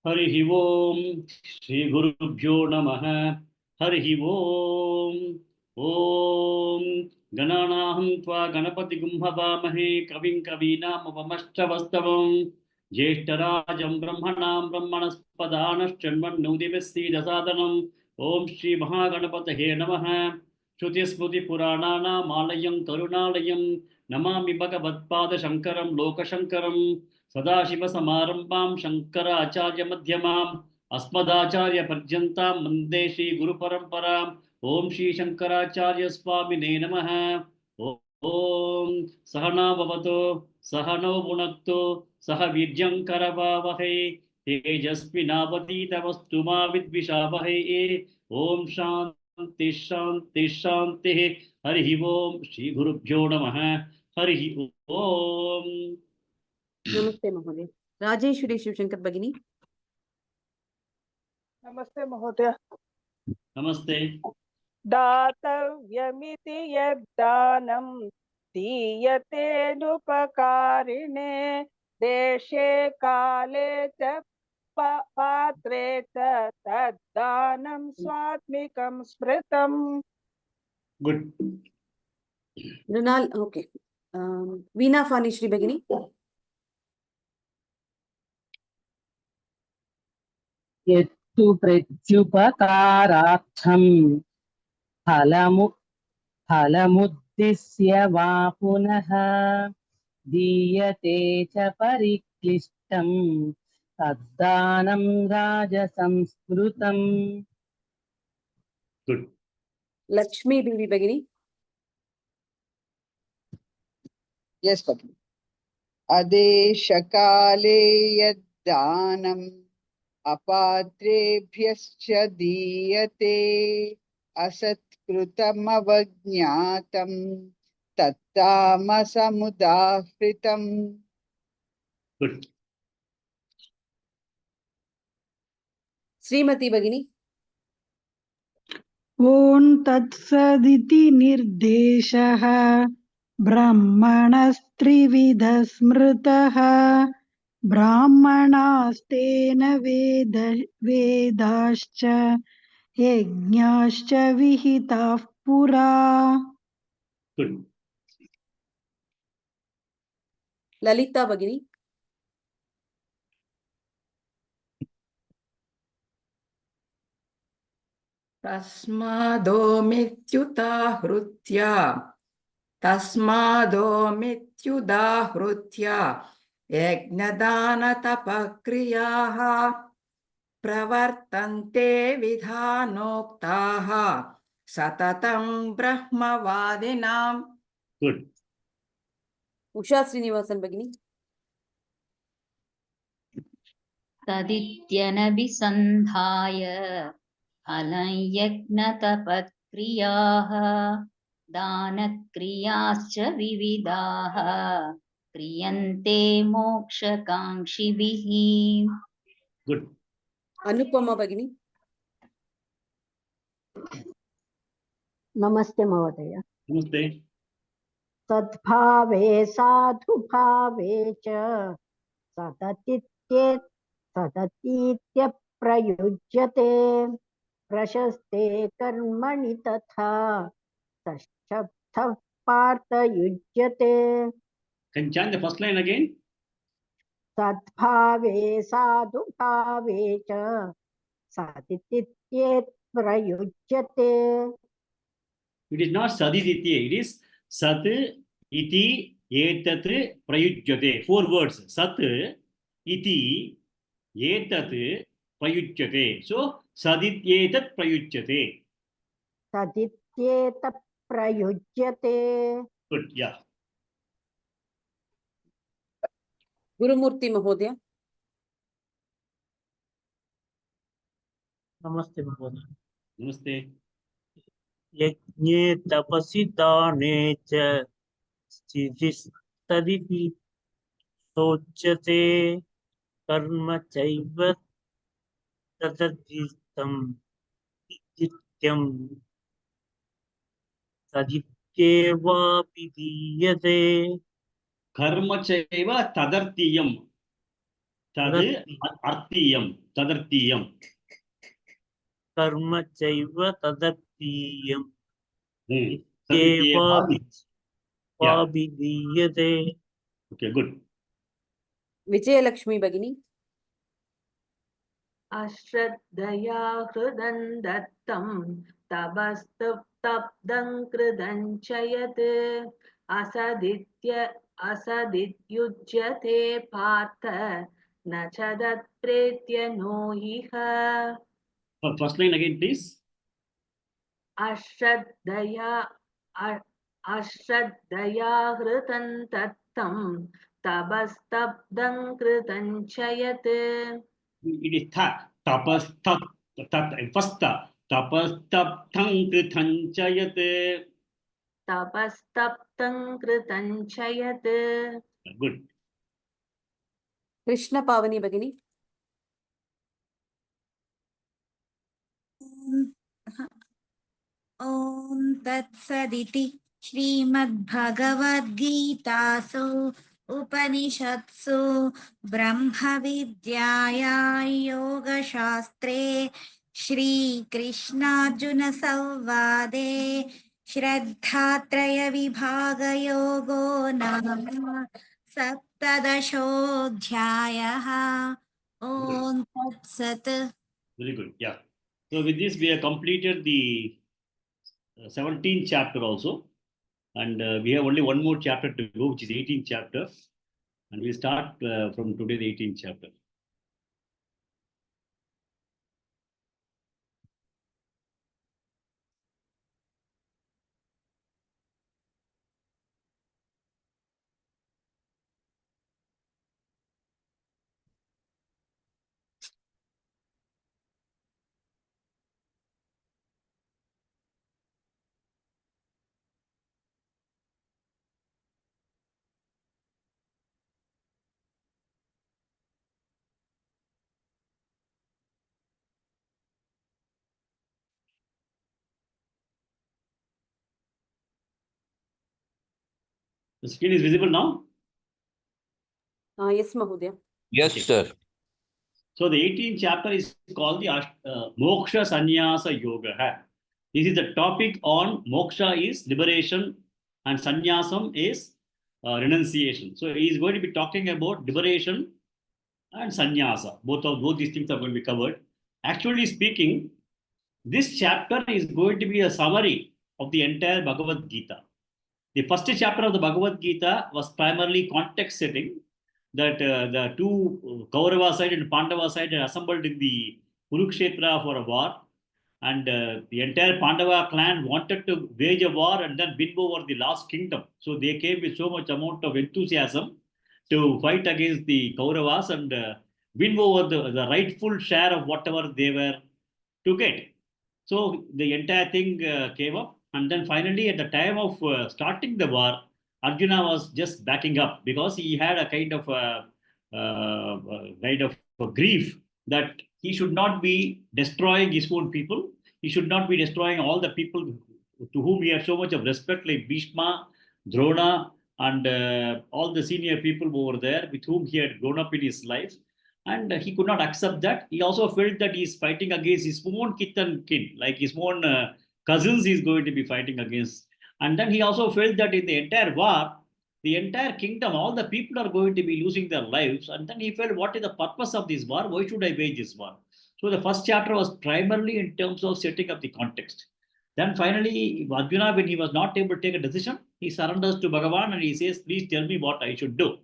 हरिः ओम श्री गुरुभ्यो नमः। हरिः ओम ओम गणानाहं त्वा गणपतिगुं हवामहे कविं कवीनामुपमश्रवस्तवं ज्येष्ठराजं ब्रह्मणां ब्रह्मणस्पदानश्चन्वन्नोदिभिस्सीदसादनम् ओम श्री महागणपतये नमः। श्रुतिस्मृतिपुराणानामालयं करुणालयं नमामि भगवत्पादशङ्करं लोकशङ्करं। सदाशिवसमारम्भां शङ्कराचार्यमध्यमाम् अस्मदाचार्यपर्यन्तां वन्दे श्रीगुरुपरम्पराम्। ॐ श्रीशङ्कराचार्यस्वामिने नमः। ॐ सहना भवतु सहनौ भुनक्तु सह वीर्यं करवावहै तेजस्विनावतीतमस्तु मा विद्विषावहै। ॐ शान्ति शान्ति शान्तिः। हरिः ॐ श्रीगुरुभ्यो नमः। हरिः ॐ। नमस्ते महोदय। राजेश्वरी शिवशंकर भगिनी। नमस्ते महोदय। नमस्ते। दातव्यमिति यद्दानं दीयतेनुपकारिणे देशे काले च पात्रे च तद्दानं स्वात्मिकं स्मृतम्। गुड। मृणाल ओके। वीणा फानीश्री भगिनी। यत्तु प्रत्युपकारार्थं फलमुद्दिश्य वा पुनः दीयते च परिक्लिष्टं तद्दानं राजसंस्मृतम्। गुड। लक्ष्मी देवी भगिनी। यस भगिनी। अदेशकाले यद्दानम् अपात्रेभ्यश्च दीयते असत्कृतमवज्ञातं तत्तामसमुदाहृतम्। गुड। श्रीमती भगिनी। ॐ तत्सदिति निर्देशः ब्रह्मणस्त्रिविधः स्मृतः ब्राह्मणास्तेन वेदाश्च यज्ञाश्च विहिताः पुरा। गुड। ललिता भगिनी। तस्मादोमित्युदाहृत्य यज्ञदानतपक्रियाः प्रवर्तन्ते विधानोक्ताः सततं ब्रह्मवादिनाम्। गुड। उषा श्रीनिवासन भगिनी। तदित्यनभिसन्धाय फलं यज्ञतपक्रियाः दानक्रियाश्च विविधाः क्रियन्ते मोक्षकाङ्क्षिभिः। गुड। अनुपमा भगिनी। नमस्ते महोदय। नमस्ते। सद्भावे साधुभावे च सततीत्यप्रयुज्यते प्रशस्ते कर्मणि तथा सशब्दः पार्थयुज्यते। Can you chant the first line again? सद्भावे साधुभावे च सततीत्यप्रयुज्यते। It is not sadiditye, it is sat iti etat prayujyate. 4 words. Sat iti etat prayujyate. So sadityetat prayujyate. सदित्येत प्रयुज्यते। Good. Yeah. गुरुमूर्ति महोदय। नमस्ते महोदय। नमस्ते। यज्ञे तपसि दाने च स्थितिस्तदिति शोच्यते कर्म चैव तदधीतं नित्यं तदित्येवापि दीयते। कर्म चैव तदर्थीयम तद अर्थीयम tadartiyam. कर्म चैव तदर्थीयम् Yeah. वाभिधीयते. Okay, good. विजयलक्ष्मी भगिनी. अश्रद्धया हृदं दत्तं तपस्तप्तं कृतं च यत् असदित्युज्यते पार्थ न च तत्प्रेत्य नो इह. First line again, please. अश्रद्धया हृतं दत्तं तपस्तप्तं कृतं च यत्. It is tapas first tapas kritanchayate. तपस्तप्तं कृतं च यत्. Good. कृष्ण पावनी भगिनी. ॐ तत्सदिति श्रीमद्भगवद्गीतासु उपनिषत्सु ब्रह्मविद्यायां योगशास्त्रे श्रीकृष्णार्जुनसंवादे श्रद्धात्रयविभागयोगो नाम सप्तदशोऽध्यायः. ॐ तत्सत्. Very good. Yeah. So with this, we have completed the 17th chapter also. And we have only one more chapter to go, which is 18th chapter. And we'll start from today, the 18th chapter. The screen is visible now? Yes, Mahodaya. Yes, Okay. sir. So the 18th chapter is called the Moksha Sannyasa Yoga. This is the topic on moksha is liberation and sannyasam is renunciation. So he is going to be talking about liberation and sannyasa. Both these things are going to be covered. Actually speaking, this chapter is going to be a summary of the entire Bhagavad Gita. The first chapter of the Bhagavad Gita was primarily context setting, that the two Kaurava side and Pandava side are assembled in the Kurukshetra for a war, and the entire Pandava clan wanted to wage a war and then win over the last kingdom. So they came with so much amount of enthusiasm to fight against the Kauravas and win over the rightful share of whatever they were to get. So the entire thing came up, and then finally at the time of starting the war, Arjuna was just backing up because he had a kind of a grief that he should not be destroying his own people. He should not be destroying all the people to whom he had so much of respect, like Bhishma, Drona, and all the senior people over there with whom he had grown up in his life. And he could not accept that. He also felt that he is fighting against his own kith and kin, like his own cousins he is going to be fighting against. And then he also felt that in the entire war, the entire kingdom, all the people are going to be losing their lives. And then he felt, what is the purpose of this war? Why should I wage this war? So the first chapter was primarily in terms of setting up the context. Then finally, Arjuna, when he was not able to take a decision, he surrenders to Bhagavan and he says, please tell me what I should do.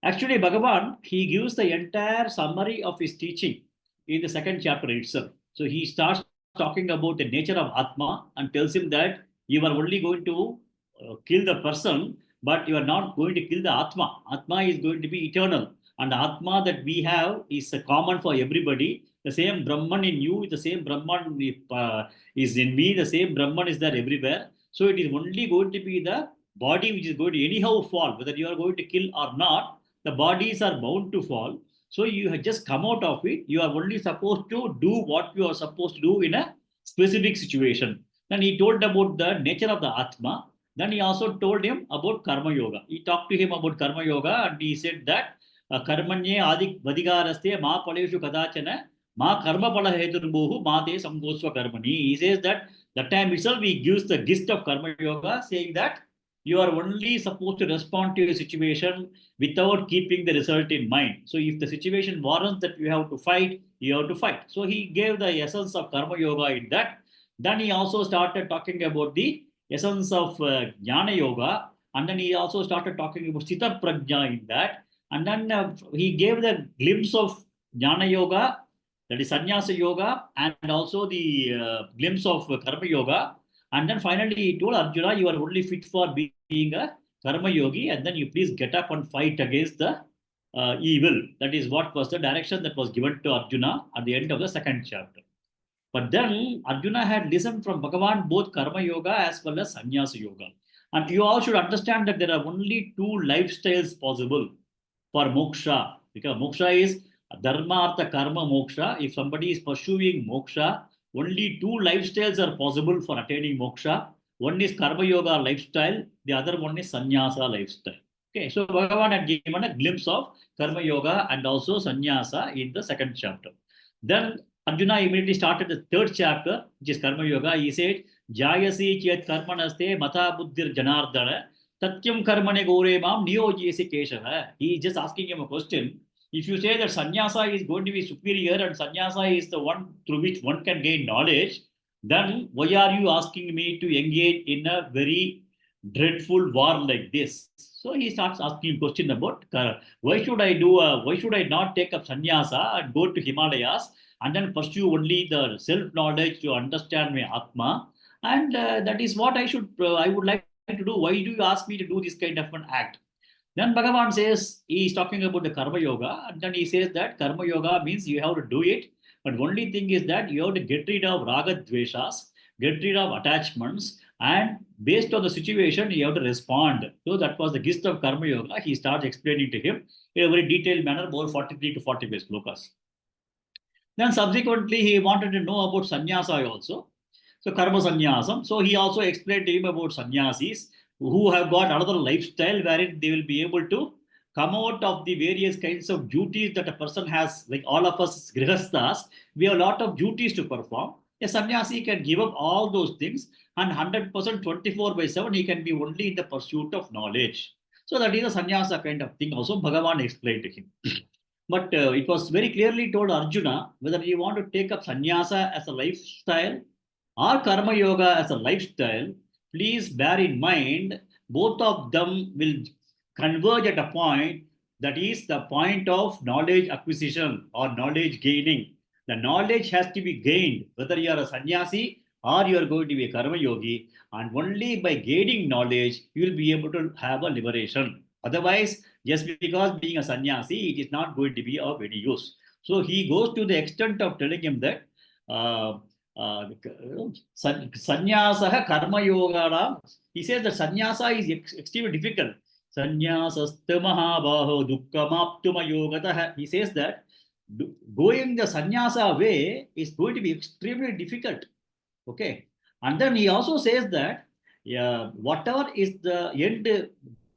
Actually, Bhagavan, he gives the entire summary of his teaching in the second chapter itself. So he starts talking about the nature of Atma and tells him that you are only going to kill the person, but you are not going to kill the Atma. Atma is going to be eternal. And the Atma that we have is common for everybody. The same Brahman in you, the same Brahman is in me, the same Brahman is there everywhere. So it is only going to be the body which is going to anyhow fall, whether you are going to kill or not. The bodies are bound to fall. So you have just come out of it. You are only supposed to do what you are supposed to do in a specific situation. Then he told about the nature of the Atma. Then he also told him about Karma Yoga. He talked to him about Karma Yoga and he said that Karmanye Adi Vadigaraste Ma Paleshu Kadachana Ma Karma Pala Heturbuhu Mate Samgoswa Karmani. He says that time itself he gives the gist of Karma Yoga, saying that you are only supposed to respond to your situation without keeping the result in mind. So if the situation warrants that you have to fight, you have to fight. So he gave the essence of Karma Yoga in that. Then he also started talking about the essence of Jnana Yoga. And then he also started talking about Sthita Prajna in that. And then he gave the glimpse of Jnana Yoga, that is Sannyasa Yoga, and also the glimpse of Karma Yoga. And then finally he told Arjuna, you are only fit for being a Karma Yogi, and then you please get up and fight against the evil. That is what was the direction that was given to Arjuna at the end of the second chapter. But then Arjuna had listened from Bhagavan both Karma Yoga as well as Sannyasa Yoga. And you all should understand that there are only two lifestyles possible for moksha, because moksha is dharma, artha, karma, moksha. If somebody is pursuing moksha, only two lifestyles are possible for attaining moksha. One is karma yoga lifestyle, the other one is sannyasa lifestyle. Okay, so Bhagavan had given a glimpse of karma yoga and also sannyasa in the second chapter. Then Arjuna immediately started the third chapter, which is karma yoga. He said, Jayasi chet karmanaste mata buddhir janardana tatyam karmane gore mam niyojyesi keshava. He is just asking him a question. If you say that sannyasa is going to be superior and sannyasa is the one through which one can gain knowledge, then why are you asking me to engage in a very dreadful war like this? So he starts asking question about why should I not take up sannyasa and go to Himalayas and then pursue only the self-knowledge to understand my Atma? And that is what I would like to do. Why do you ask me to do this kind of an act? Then Bhagavan says, he is talking about the Karma Yoga, and then he says that Karma Yoga means you have to do it, but only thing is that you have to get rid of Raga Dveshas, get rid of attachments, and based on the situation, you have to respond. So that was the gist of Karma Yoga. He starts explaining to him in a very detailed manner, about 43 to 45 slokas. Then subsequently, he wanted to know about sannyasa also. So karma sannyasam. So he also explained to him about sannyasis who have got another lifestyle wherein they will be able to come out of the various kinds of duties that a person has. Like all of us grihasthas, we have a lot of duties to perform. A sannyasi can give up all those things and 100% 24/7 he can be only in the pursuit of knowledge. So that is a sannyasa kind of thing also Bhagavan explained to him. But it was very clearly told Arjuna whether you want to take up sannyasa as a lifestyle or karma yoga as a lifestyle, please bear in mind both of them will converge at a point, that is the point of knowledge acquisition or knowledge gaining. The knowledge has to be gained whether you are a sannyasi or you are going to be a karma yogi, and only by gaining knowledge you will be able to have a liberation. Otherwise, just because being a sannyasi, it is not going to be of any use. So he goes to the extent of telling him that sannyasa karma yoga. He says that sannyasa is extremely difficult. Sannyasasta mahabaho dukkhamaptuma yogatah. He says that going the sannyasa way is going to be extremely difficult. Okay. And then he also says that whatever is the end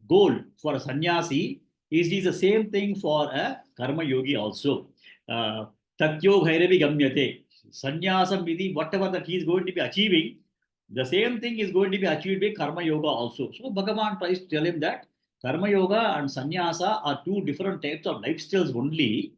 goal for a sannyasi is the same thing for a karma yogi also. Tatyo bhairavi gamyate. Sannyasam vidhi, whatever that he is going to be achieving, the same thing is going to be achieved by karma yoga also. So Bhagavan tries to tell him that karma yoga and sannyasa are two different types of lifestyles only,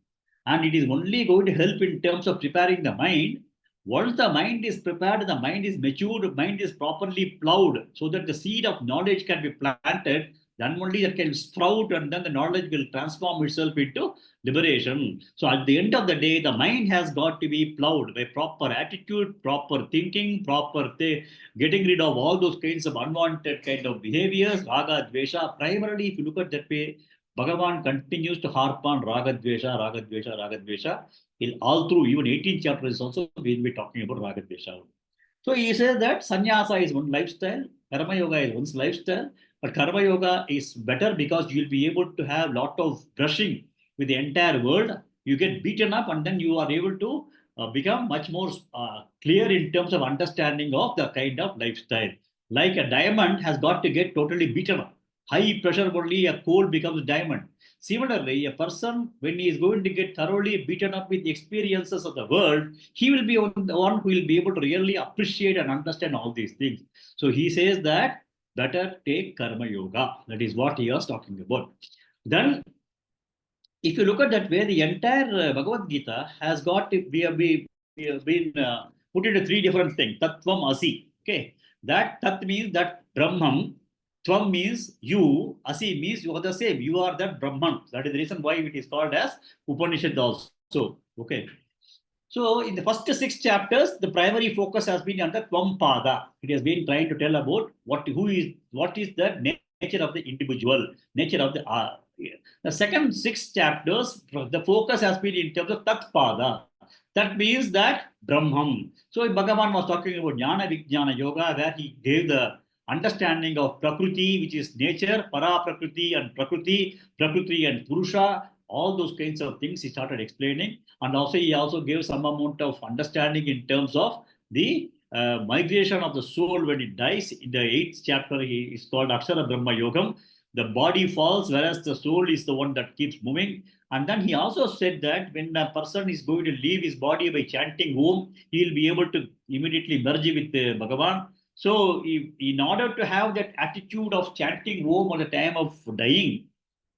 and it is only going to help in terms of preparing the mind. Once the mind is prepared, the mind is matured, the mind is properly plowed, so that the seed of knowledge can be planted, then only that can sprout, and then the knowledge will transform itself into liberation. So at the end of the day, the mind has got to be plowed by proper attitude, proper thinking, getting rid of all those kinds of unwanted kind of behaviors, raga, dvesha. Primarily, if you look at that way, Bhagavan continues to harp on raga, dvesha, raga, dvesha, raga, dvesha. All through, even 18 chapters also, we'll be talking about raga, dvesha. So he says that sannyasa is one lifestyle, karma yoga is one lifestyle, but karma yoga is better because you'll be able to have a lot of brushing with the entire world. You get beaten up and then you are able to become much more clear in terms of understanding of the kind of lifestyle. Like a diamond has got to get totally beaten up. High pressure only a coal becomes diamond. Similarly, a person, when he is going to get thoroughly beaten up with the experiences of the world, he will be the one who will be able to really appreciate and understand all these things. So he says that better take karma yoga. That is what he was talking about. Then, if you look at that way, the entire Bhagavad Gita has got, we have been put into three different things. Tattvam Asi. Okay. That Tat means that Brahman. Tvam means you. Asi means you are the same. You are that Brahman. That is the reason why it is called as Upanishad also. Okay. So in the first 6 chapters, the primary focus has been on the Tvam Pada. It has been trying to tell about what is the nature of the individual, nature of the the second 6 chapters, the focus has been in terms of Tat Pada. That means that Brahman. So Bhagavan was talking about Jnana Vijnana Yoga, where he gave the understanding of Prakriti, which is nature, Para Prakriti and Prakriti and Purusha, all those kinds of things he started explaining. And also he also gave some amount of understanding in terms of the migration of the soul when it dies. In the 8th chapter, he is called Akshara Brahma Yogam. The body falls, whereas the soul is the one that keeps moving. And then he also said that when a person is going to leave his body by chanting Om, he will be able to immediately merge with Bhagavan. So in order to have that attitude of chanting Om at the time of dying,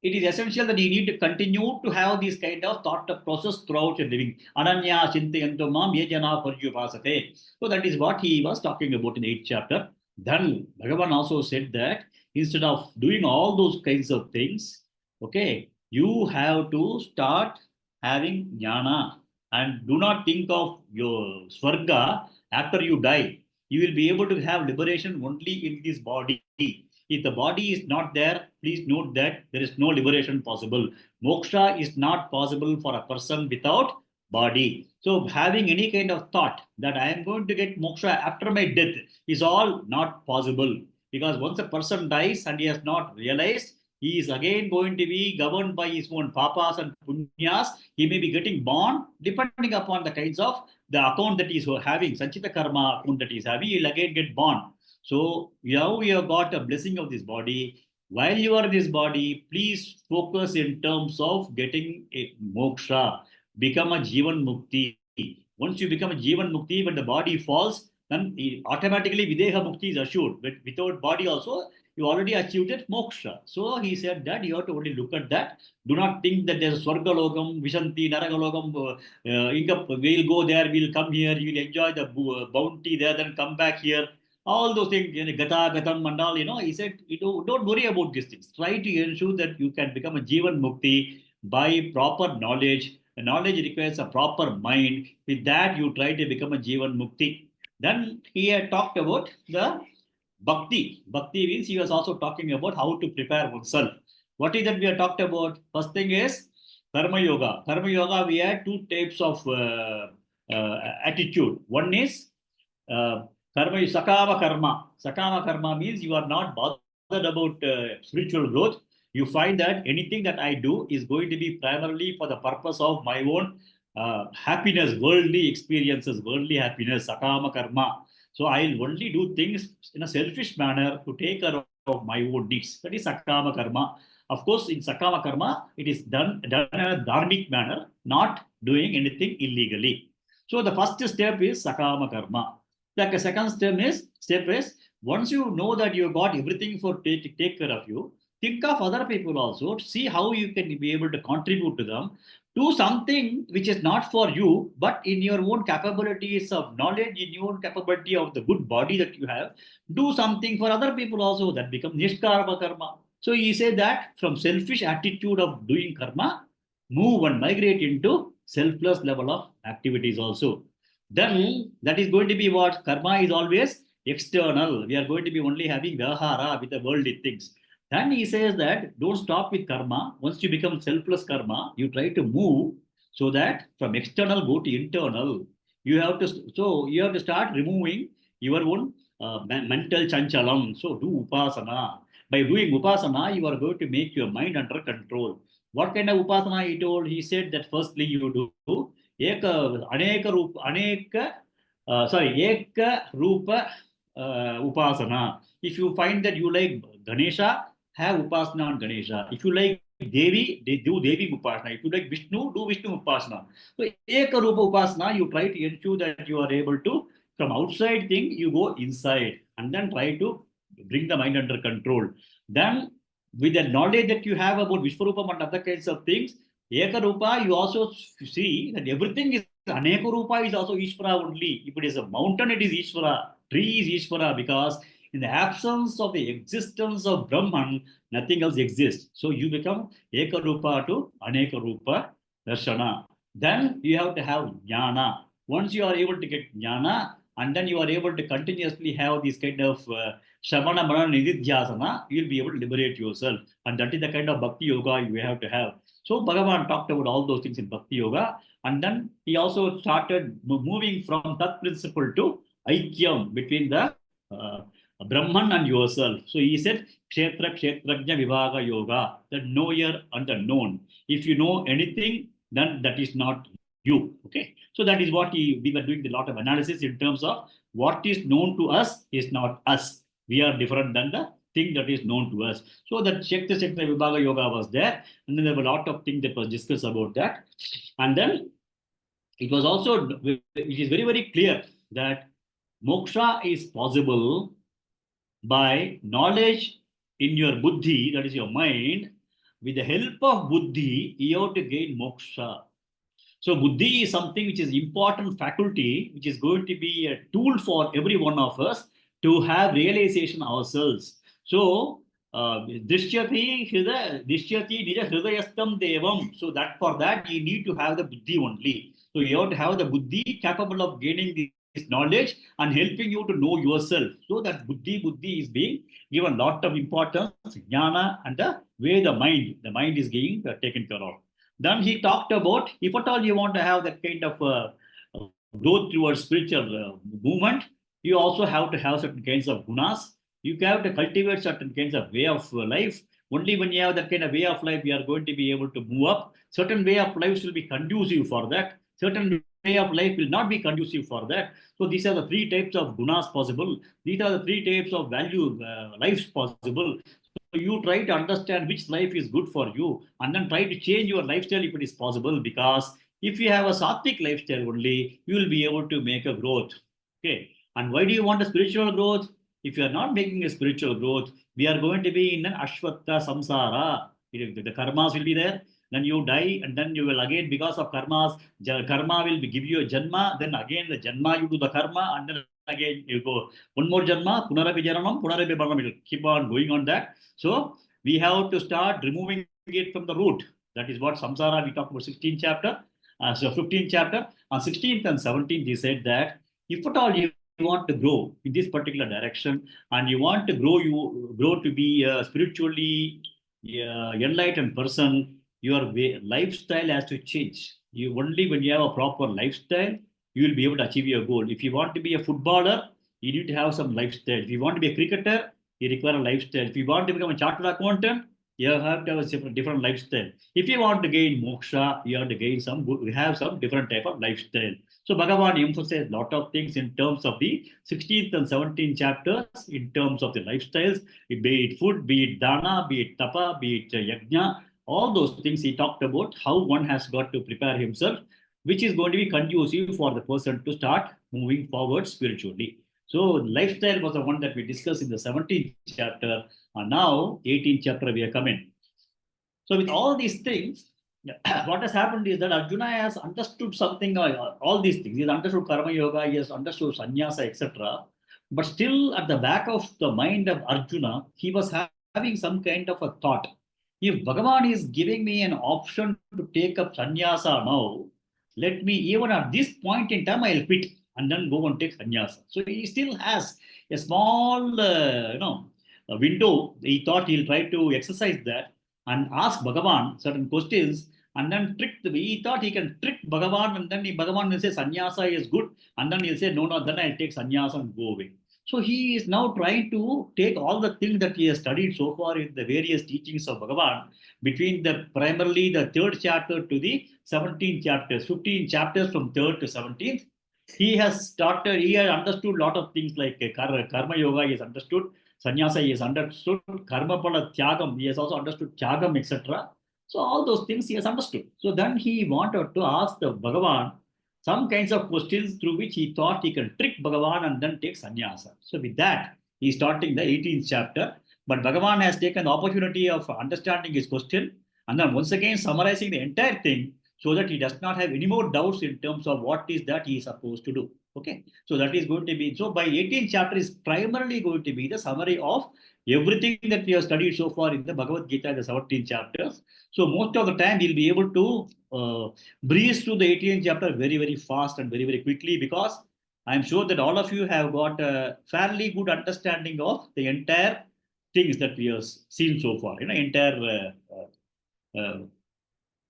it is essential that you need to continue to have this kind of thought process throughout your living. Ananya Chintayanto Mam Yejana Paryupasate. So that is what he was talking about in the 8th chapter. Then Bhagavan also said that instead of doing all those kinds of things, okay, you have to start having jnana and do not think of your swarga after you die. You will be able to have liberation only in this body. If the body is not there, please note that there is no liberation possible. Moksha is not possible for a person without body. So having any kind of thought that I am going to get moksha after my death is all not possible. Because once a person dies and he has not realized, he is again going to be governed by his own papas and punyas. He may be getting born depending upon the kinds of the account that he is having, Sanchita Karma account that he is having, he will again get born. So now you have got a blessing of this body. While you are in this body, please focus in terms of getting a moksha. Become a Jivan Mukti. Once you become a Jivan Mukti, when the body falls, then automatically Videha Mukti is assured. But without body also, you already achieved it, moksha. So he said that you have to only look at that. Do not think that there's a Swargalogam, Vishanti, Naragalogam, we'll go there, we'll come here, you'll enjoy the bounty there, then come back here. All those things, Gata, Gatam, and all, he said, don't worry about these things. Try to ensure that you can become a Jivan Mukti by proper knowledge. The knowledge requires a proper mind. With that, you try to become a Jivan Mukti. Then he had talked about the Bhakti. Bhakti means he was also talking about how to prepare oneself. What is that we have talked about? First thing is Karma Yoga. Karma Yoga, we had 2 types of attitude. One is Sakama Karma. Sakama Karma means you are not bothered about spiritual growth. You find that anything that I do is going to be primarily for the purpose of my own happiness, worldly experiences, worldly happiness, Sakama Karma. So I'll only do things in a selfish manner to take care of my own needs. That is Sakama Karma. Of course, in Sakama Karma, it is done in a dharmic manner, not doing anything illegally. So the first step is Sakama Karma. The second step is once you know that you got everything for take care of you, think of other people also, see how you can be able to contribute to them. Do something which is not for you, but in your own capabilities of knowledge, in your own capability of the good body that you have, do something for other people also. That becomes Nishkarma Karma. So he said that from selfish attitude of doing karma, move and migrate into selfless level of activities also. Then that is going to be what? Karma is always external. We are going to be only having vyahara with the worldly things. Then he says that don't stop with karma. Once you become selfless karma, you try to move so that from external go to internal. You have to start removing your own mental chanchalam. So do upasana. By doing upasana, you are going to make your mind under control. What kind of upasana he told? He said that firstly you do Eka Rupa Upasana. If you find that you like Ganesha, have Upasana on Ganesha. If you like Devi, they do Devi Upasana. If you like Vishnu, do Vishnu Upasana. So Ekarupa Upasana, you try to ensure that you are able to, from outside thing, you go inside and then try to bring the mind under control. Then with the knowledge that you have about Vishwarupam and other kinds of things, Ekarupa, you also see that everything is Anekarupa is also Ishvara only. If it is a mountain, it is Ishvara. Tree is Ishvara, because in the absence of the existence of Brahman, nothing else exists. So you become Ekarupa to Anekarupa Darshana. Then you have to have Jnana. Once you are able to get Jnana, and then you are able to continuously have this kind of Shramana Mana Nididhyasana, you will be able to liberate yourself. And that is the kind of Bhakti Yoga you have to have. So Bhagavan talked about all those things in Bhakti Yoga. And then he also started moving from that principle to Aikyam, between the Brahman and yourself. So he said, Kshetra Kshetrajna Vibhaga Yoga, the knower and the known. If you know anything, then that is not you. Okay. So that is what we were doing a lot of analysis in terms of what is known to us is not us. We are different than the thing that is known to us. So that Kshetra Kshetra Vibhaga Yoga was there. And then there were a lot of things that was discussed about that. And then it was also, it is very, very clear that moksha is possible by knowledge in your buddhi, that is your mind. With the help of buddhi, you have to gain moksha. So buddhi is something which is important faculty, which is going to be a tool for every one of us to have realization ourselves. So Drishyati nija hridayastam devam. So that for that you need to have the buddhi only. So you have to have the buddhi capable of gaining this knowledge and helping you to know yourself. So that buddhi is being given a lot of importance, jnana, and the way the mind is being taken care of. Then he talked about, if at all you want to have that kind of growth towards spiritual movement, you also have to have certain kinds of gunas. You have to cultivate certain kinds of way of life. Only when you have that kind of way of life, you are going to be able to move up. Certain way of life will be conducive for that. Certain way of life will not be conducive for that. So these are the three types of gunas possible. These are the three types of value lives possible. So you try to understand which life is good for you and then try to change your lifestyle if it is possible, because if you have a sattvic lifestyle only, you will be able to make a growth. Okay. And why do you want a spiritual growth? If you are not making a spiritual growth, we are going to be in an ashvatta samsara. The karmas will be there. Then you die, and then you will again, because of karmas, karma will give you a janma. Then again the janma, you do the karma, and then again you go one more janma, punarapi jaranam, punarapi baranam. It will keep on going on that. So we have to start removing it from the root. That is what samsara, we talked about 16th chapter. So 15th chapter, on 16th and 17th, he said that if at all you want to grow in this particular direction and you want to grow to be a spiritually enlightened person, your lifestyle has to change. You only when you have a proper lifestyle, you will be able to achieve your goal. If you want to be a footballer, you need to have some lifestyle. If you want to be a cricketer, you require a lifestyle. If you want to become a chartered accountant, you have to have a different lifestyle. If you want to gain moksha, you have to gain have some different type of lifestyle. So Bhagavan emphasized a lot of things in terms of the 16th and 17th chapters, in terms of the lifestyles, be it food, be it dana, be it tapa, be it yajna, all those things he talked about, how one has got to prepare himself, which is going to be conducive for the person to start moving forward spiritually. So lifestyle was the one that we discussed in the 17th chapter, and now 18th chapter we are coming. So with all these things, what has happened is that Arjuna has understood something, all these things. He has understood karma yoga, he has understood sannyasa, etc. But still at the back of the mind of Arjuna, he was having some kind of a thought. If Bhagavan is giving me an option to take up sannyasa now, let me, even at this point in time, I'll quit and then go and take sannyasa. So he still has a small, a window. He thought he'll try to exercise that and ask Bhagavan certain questions, and then he thought he can trick Bhagavan, and then Bhagavan will say sannyasa is good, and then he'll say, no, then I'll take sannyasa and go away. So he is now trying to take all the things that he has studied so far in the various teachings of Bhagavan, between primarily the 3rd chapter to the 17th chapters, 15 chapters from 3rd to 17th. He has understood a lot of things like karma yoga, he has understood sannyasa, he has understood karma pala tyagam, he has also understood tyagam, etc. So all those things he has understood. So then he wanted to ask the Bhagavan some kinds of questions through which he thought he can trick Bhagavan and then take sannyasa. So with that, he is starting the 18th chapter. But Bhagavan has taken the opportunity of understanding his question and then once again summarizing the entire thing so that he does not have any more doubts in terms of what is that he is supposed to do. Okay, so that is going to be, so by 18th chapter is primarily going to be the summary of everything that we have studied so far in the Bhagavad Gita, the 17 chapters. So most of the time we'll be able to breeze through the 18th chapter very, very fast and very, very quickly, because I'm sure that all of you have got a fairly good understanding of the entire things that we have seen so far, entire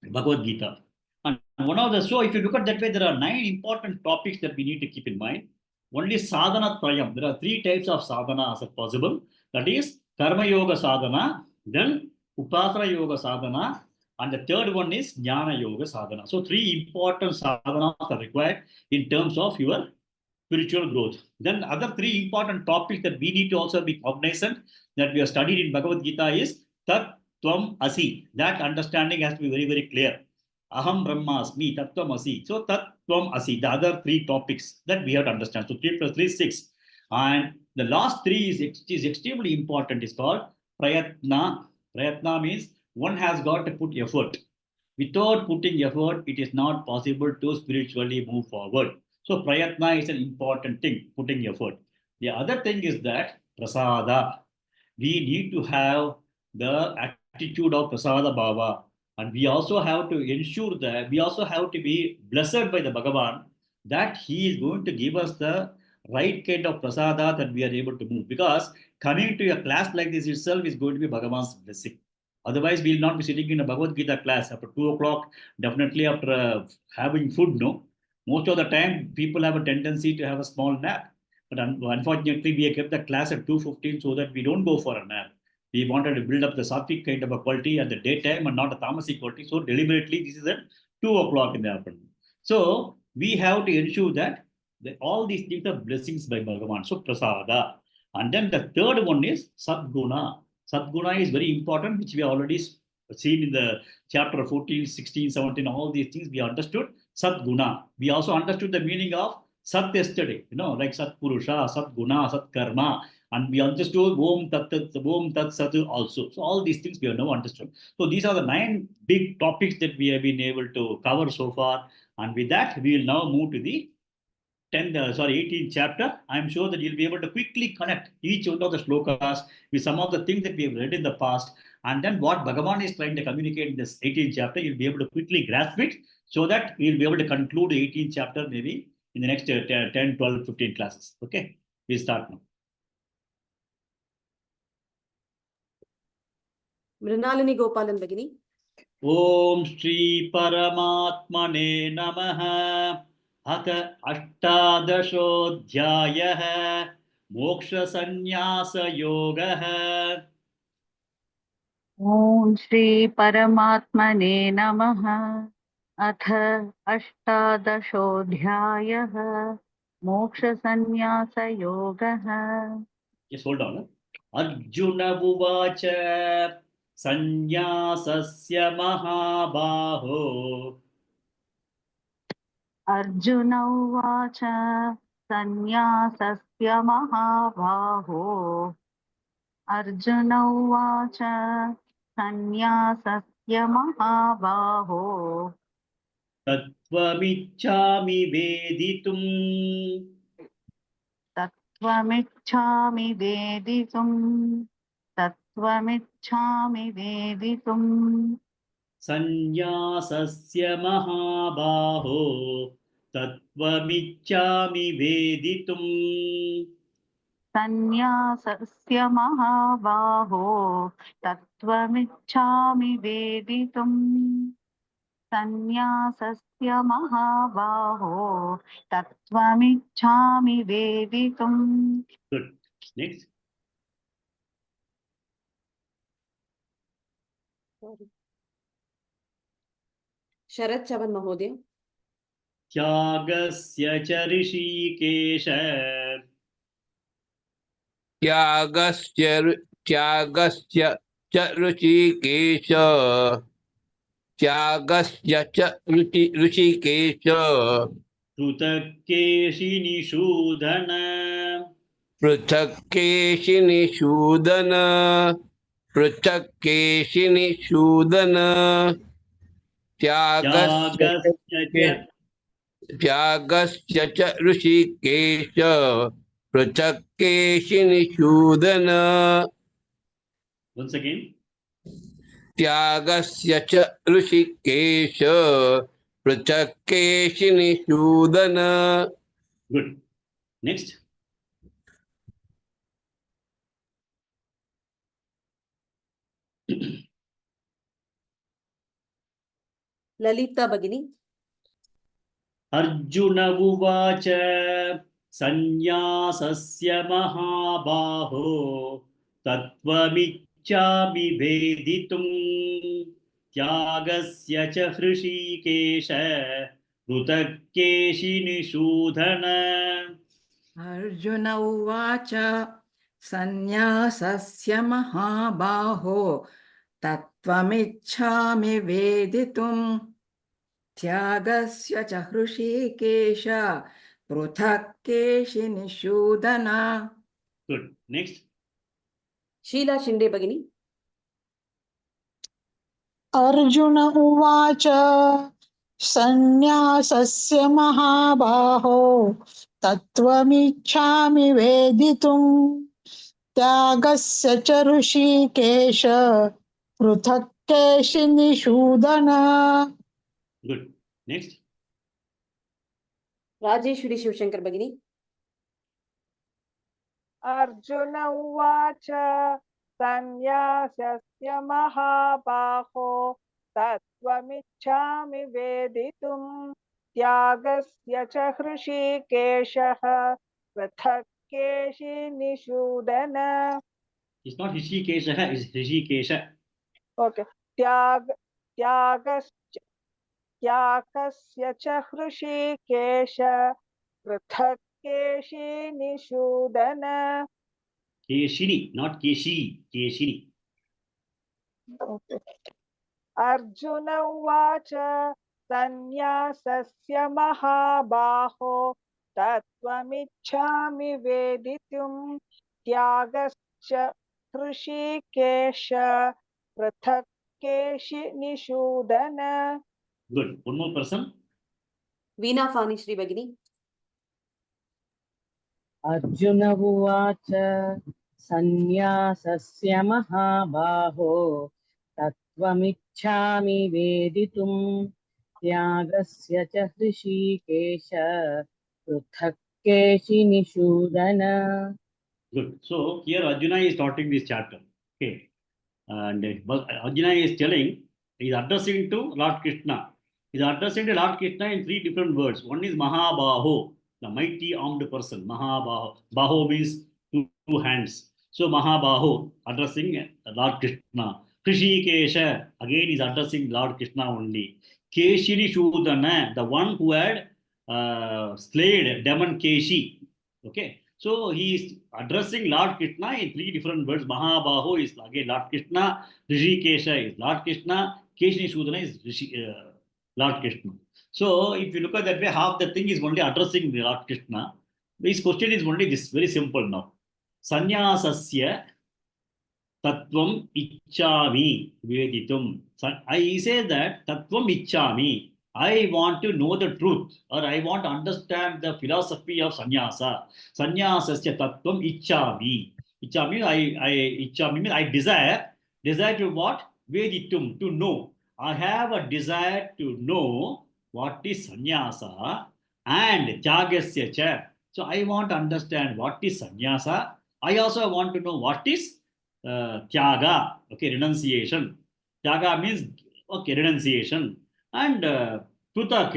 Bhagavad Gita. And one of the, so if you look at that way, there are 9 important topics that we need to keep in mind. One is sadhana trayam. There are 3 types of sadhana as possible. That is karma yoga sadhana, then upasana yoga sadhana, and the third one is jnana yoga sadhana. So 3 important sadhanas are required in terms of your spiritual growth. Then other 3 important topics that we need to also be cognizant that we have studied in Bhagavad Gita is Tat Tvam Asi. That understanding has to be very, very clear. Aham Brahmasmi, Tat Tvam Asi. So Tat Tvam Asi, the other 3 topics that we have to understand. So 3 plus 3 is 6. And the last 3 is extremely important. It's called Prayatna. Prayatna means one has got to put effort. Without putting effort, it is not possible to spiritually move forward. So prayatna is an important thing, putting effort. The other thing is that prasada. We need to have the attitude of prasada bhava. And we also have to ensure that we also have to be blessed by the Bhagavan that he is going to give us the right kind of prasada that we are able to move. Because coming to a class like this itself is going to be Bhagavan's blessing. Otherwise, we will not be sitting in a Bhagavad Gita class after 2 o'clock, definitely after having food, no? Most of the time, people have a tendency to have a small nap. But unfortunately, we have kept the class at 2:15 so that we don't go for a nap. We wanted to build up the sattvic kind of a quality at the daytime and not a tamasic quality. So deliberately, this is at 2 o'clock in the afternoon. So we have to ensure that all these things are blessings by Bhagavan. So prasada. And then the third one is sadguna. Sadguna is very important, which we already seen in the chapter 14, 16, 17, all these things we understood. Sadguna. We also understood the meaning of Sat yesterday, like Sat Purusha, Sat Guna, Sat Karma, and we understood Om Tat Sat also. So all these things we have now understood. So these are the 9 big topics that we have been able to cover so far. And with that, we will now move to the 18th chapter. I am sure that you'll be able to quickly connect each one of the shlokas with some of the things that we have read in the past. And then what Bhagavan is trying to communicate in this 18th chapter, you'll be able to quickly grasp it so that we'll be able to conclude the 18th chapter maybe in the next 10, 12, 15 classes. Okay, we'll start now. Mrinalini Gopalan Bagini. Om Shri Paramatmane Namaha. अथ अष्टादशोऽध्यायः मोक्षसंन्यासयोगः. ॐ श्री परमात्मने नमः। अथ अष्टादशोऽध्यायः मोक्षसंन्यासयोगः। Yes, hold on. Arjuna uvacha sannyasasya mahabaho. Arjun उवाच सन्न्यासस्य महाबाहो। अर्जुन उवाच सन्न्यासस्य महाबाहो। तत्त्वमिच्छामि वेदितुम्. तत्त्वमिच्छामि वेदितुम्। तत्त्वमिच्छामि वेदितुम्। सन्न्यासस्य महाबाहो तत्त्वमिच्छामि वेदितुम्. सन्न्यासस्य महाबाहो तत्त्वमिच्छामि वेदितुम्। सन्न्यासस्य महाबाहो तत्त्वमिच्छामि वेदितुम्। Good. Next. Sharat Chavan Mahodaya. त्यागस्य च ऋषिकेश. त्यागस्य च ऋषिकेश त्यागस्य च ऋषिकेश पृथक्केशिनिषूदन पृथक् केशिनिषूदन पृथक् केशिनिषूदन त्यागस्य त्यागस्य च ऋषिकेश पृथक् केशिनिषूदन once again. त्यागस्य च ऋषिकेश पृथक् केशिनिषूदन. Good. Next. Lalita Bhagini. Arjun उवाच संन्यासस्य महाबाहो तत्त्वमिच्छामि वेदितुं त्यागस्य च हृषीकेश पृथक् केशिनिषूदन. अर्जुन उवाच सन्न्यासस्य महाबाहो तत्त्वमिच्छामि वेदितुं त्यागस्य च हृषीकेश पृथक् केशिनिषूदन. Good. Next. Sheila Shinde Bhagini. Arjun उवाच सन्न्यासस्य महाबाहो तत्त्वमिच्छामि वेदितुं त्यागस्य च ऋषिकेश पृथक् केशिनिषूदन. Good. Next. Rajeshwari Shivshankar Bhagini. Arjun उवाच सन्न्यासस्य महाबाहो तत्त्वमिच्छामि वेदितुं त्यागस्य च हृषीकेशः पृथक् केशिनिषूदन. It's not Hishikesha, it's Hrishikesha. Okay. त्यागस्य च हृषीकेश पृथक् केशिनिषूदन. Keshini, not Keshi. Keshini. Arjun उवाच सन्न्यासस्य महाबाहो तत्त्वमिच्छामि वेदितुं त्यागश्च हृषीकेश पृथक् केशिनिषूदन. Good. One more person. Veena Fani Shri Bhagini. Arjun उवाच सन्न्यासस्य महाबाहो तत्त्वमिच्छामि वेदितुं त्यागस्य च हृषीकेश पृथक् केशिनिषूदन. Good. So here Arjuna is starting this chapter. Okay. And Arjuna is telling, he is addressing to Lord Krishna. He is addressing to Lord Krishna in three different words. One is Mahabaho, the mighty armed person. Mahabaho. Baho means two hands. So Mahabaho, addressing Lord Krishna. Krishikesha, again is addressing Lord Krishna only. Keshini Shudana, the one who had slayed demon Keshi. Okay. So he is addressing Lord Krishna in three different words. Mahabaho is again Lord Krishna, Rishikesha is Lord Krishna, Keshini Shudana is Lord Krishna. So if you look at that way, half the thing is only addressing the Lord Krishna. His question is only this, very simple now. Sannyasasya Tattvam Ichchami Veditum. I say that Tattvam Ichchami. I want to know the truth, or I want to understand the philosophy of sannyasa. Sannyasasya tattvam ichchami. Ichchami, ichchami means I desire to what? Veditum, to know. I have a desire to know what is sannyasa and tyagasya cha. So I want to understand what is sannyasa. I also want to know what is tyaga, okay, renunciation. Tyaga means, okay, renunciation. And Pruthak,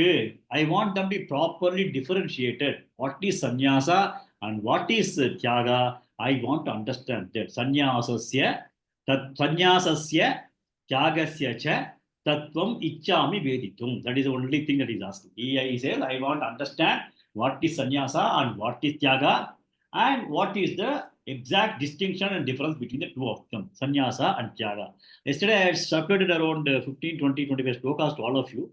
I want them to be properly differentiated. What is sannyasa and what is tyaga? I want to understand that. Sannyasasya tyagasya cha tattvam ichchami veditum. That is the only thing that he is asking. He says, I want to understand what is sannyasa and what is tyaga and what is the exact distinction and difference between the two of them, sannyasa and tyaga. Yesterday I had circulated around 15, 20, 25 slokas to all of you.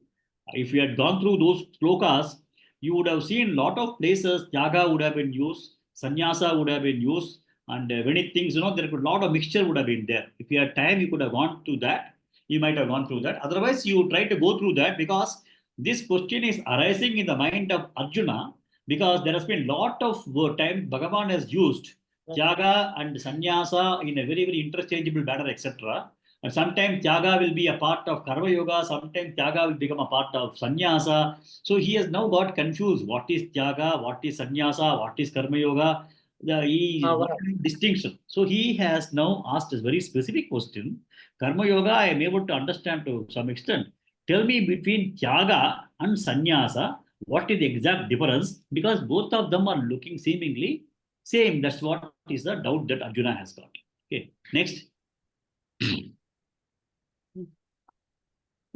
If you had gone through those slokas, you would have seen a lot of places tyaga would have been used, sannyasa would have been used, and many things, there could a lot of mixture would have been there. If you had time, you could have gone through that. You might have gone through that. Otherwise, you try to go through that because this question is arising in the mind of Arjuna, because there has been a lot of time Bhagavan has used Tyaga and Sannyasa in a very, very interchangeable manner, etc. And sometimes Tyaga will be a part of Karma Yoga, sometimes Tyaga will become a part of Sannyasa. So he has now got confused. What is Tyaga? What is Sannyasa? What is Karma Yoga? What is distinction? So he has now asked a very specific question. Karma Yoga, I am able to understand to some extent. Tell me between Tyaga and Sannyasa, what is the exact difference? Because both of them are looking seemingly same. That's what is the doubt that Arjuna has got. Okay, next.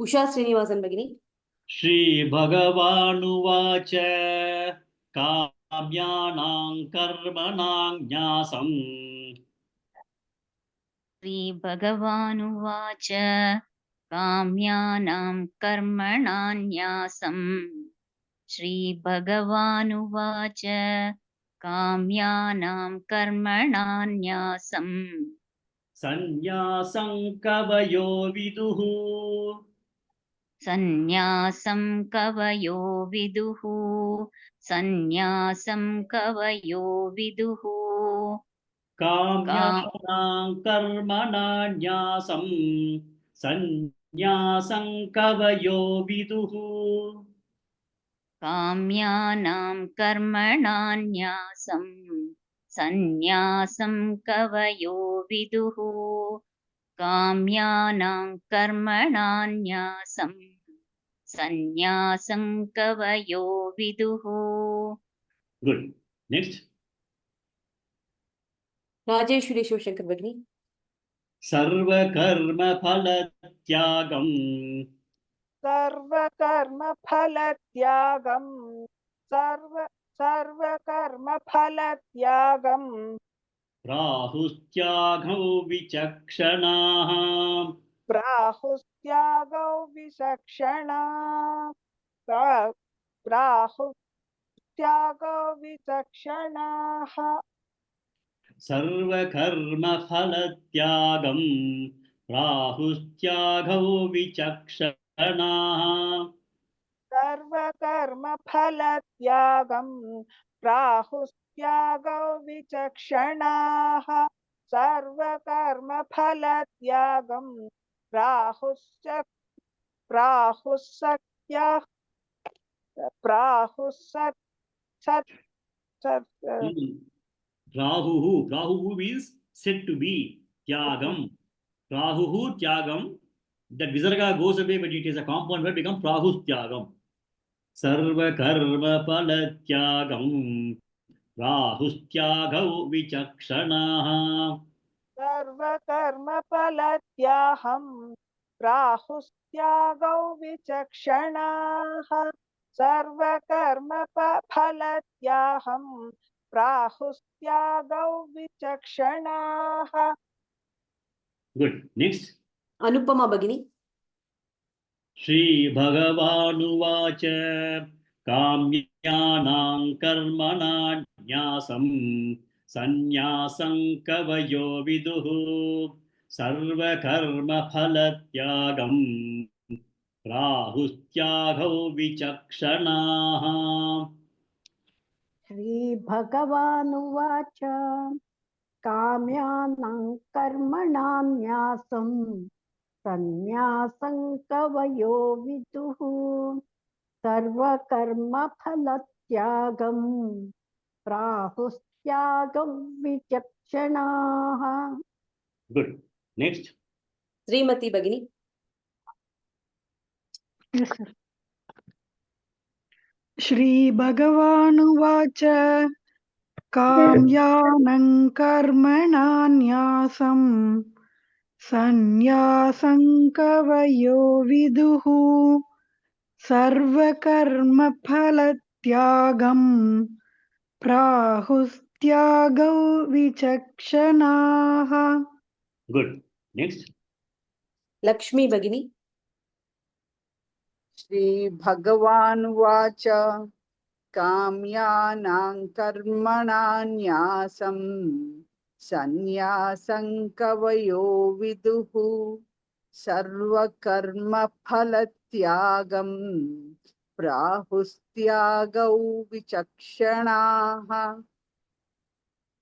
Usha Srinivasan Bhagini. Shri Bhagavanuvacha Kamyanang Karmanang Nyasam. Shri Bhagavanuvacha Kamyanam Karmananyasam. Shri Bhagavanuvacha Kamyanam Karmananyasam. Sanyasam Kavayo Viduhu. Sannyasam Kavayo Viduhu. Sannyasam Kavayo Viduhu. Kamyanang Karmananyasam. Sanyasam Kavayo Viduhu. Kamyanam Karmananyasam. Sannyasam Kavayo Viduhu. Kamyanam Karmananyasam. Sannyasam Kavayo Viduhu. Good. Next. Rajeshwari Shivashankar Bhagini. Sarva Karma Phala Tyagam. Sarva Karma Phala Tyagam. Sarva Karma Phala Tyagam. Prahustyagau Vichakshanaha. Prahustyagau Vichakshana. Prahustyagau Vichakshanaha. Sarva Karma Phala Tyagam. Prahustyagau Vichakshanaha. Sarva Karma Phala Tyagam. Prahustyagau Vichakshanaha. Sarva Karma Phala Tyagam. Prahusya Rahuhu means said to be. Tyagam. Rahuhu Tyagam. That Visarga goes away, but it is a compound word, become Prahustyagam. Sarva Karma Phala Tyagam. Rahustyagau Vichakshanaha. Sarva Karma Phala Tyaham. Prahustyagau Vichakshanaha. Sarva Karma Phala Tyaham. Prahustyagau Vichakshanaha. Good. Next. Anupama Bhagini. Shri Bhagavanuvacha Kamyanang Karmana Nyasam Sanyasam Kavayo Viduhu Sarva Karma Phala Tyagam Prahustyagau Vichakshanaha. Shri Bhagavanuvacha Kamyanam Karmananyasam Sannyasam Kavayo Viduhu Sarva Karma Phalatyagam Prahustyagam Vichakshanaha. Good. Next. Srimati Bhagini. Yes, sir. Shri Bhagavanuvacha Kamyanam Karmananyasam Sannyasam Kavayo Viduhu Sarva Karma Phalatyagam Prahustyagam त्यागौ विचक्षणाः. Good. Next. Lakshmi Bhagini. श्रीभगवानुवाच काम्यानां कर्मणान्यासं सन्न्यासं कवयो विदुः सर्वकर्मफलत्यागं प्राहुस्त्यागौ विचक्षणाः.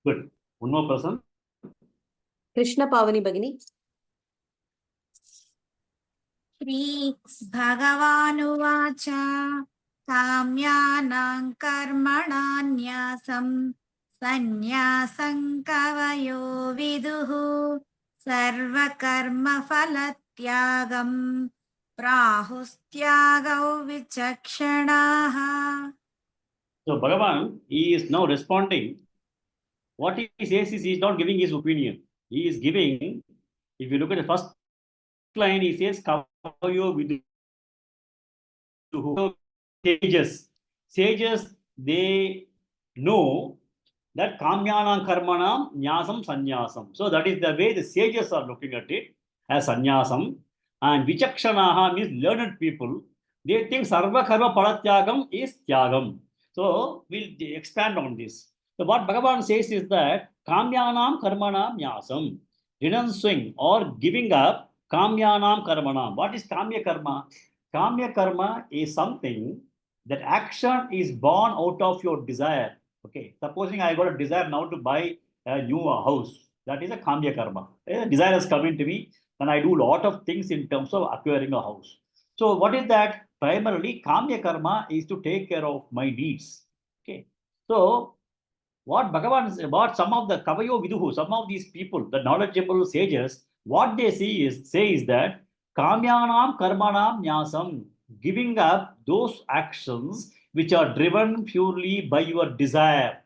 Good. One more person. Krishna Pavani Bhagini. Shri भगवानुवाच काम्यानां कर्मणान्यासं सन्न्यासं कवयो विदुः सर्वकर्मफलत्यागं प्राहुस्त्यागौ विचक्षणाः. So Bhagavan, he is now responding. What he says is he is not giving his opinion. He is giving, if you look at the first line, he says, Kavayo Viduhu. Sages. Sages, they know that Kamyanam Karmanam Nyasam Sannyasam. So that is the way the sages are looking at it as Sannyasam. And Vichakshanaha means learned people. They think Sarva Karma Palatyagam is Tyagam. So we'll expand on this. So what Bhagavan says is that Kamyanam Karmanam Nyasam. Renouncing or giving up Kamyanam Karmanam. What is Kamya Karma? Kamya Karma is something that action is born out of your desire. Okay, supposing I got a desire now to buy a new house. That is a Kamya Karma. A desire has come into me and I do a lot of things in terms of acquiring a house. So what is that? Primarily, Kamya Karma is to take care of my needs. Okay, so what Bhagavan, what some of the Kavayo Viduhu, some of these people, the knowledgeable sages, what they say is that Kamyanam Karmanam Nyasam, giving up those actions which are driven purely by your desire,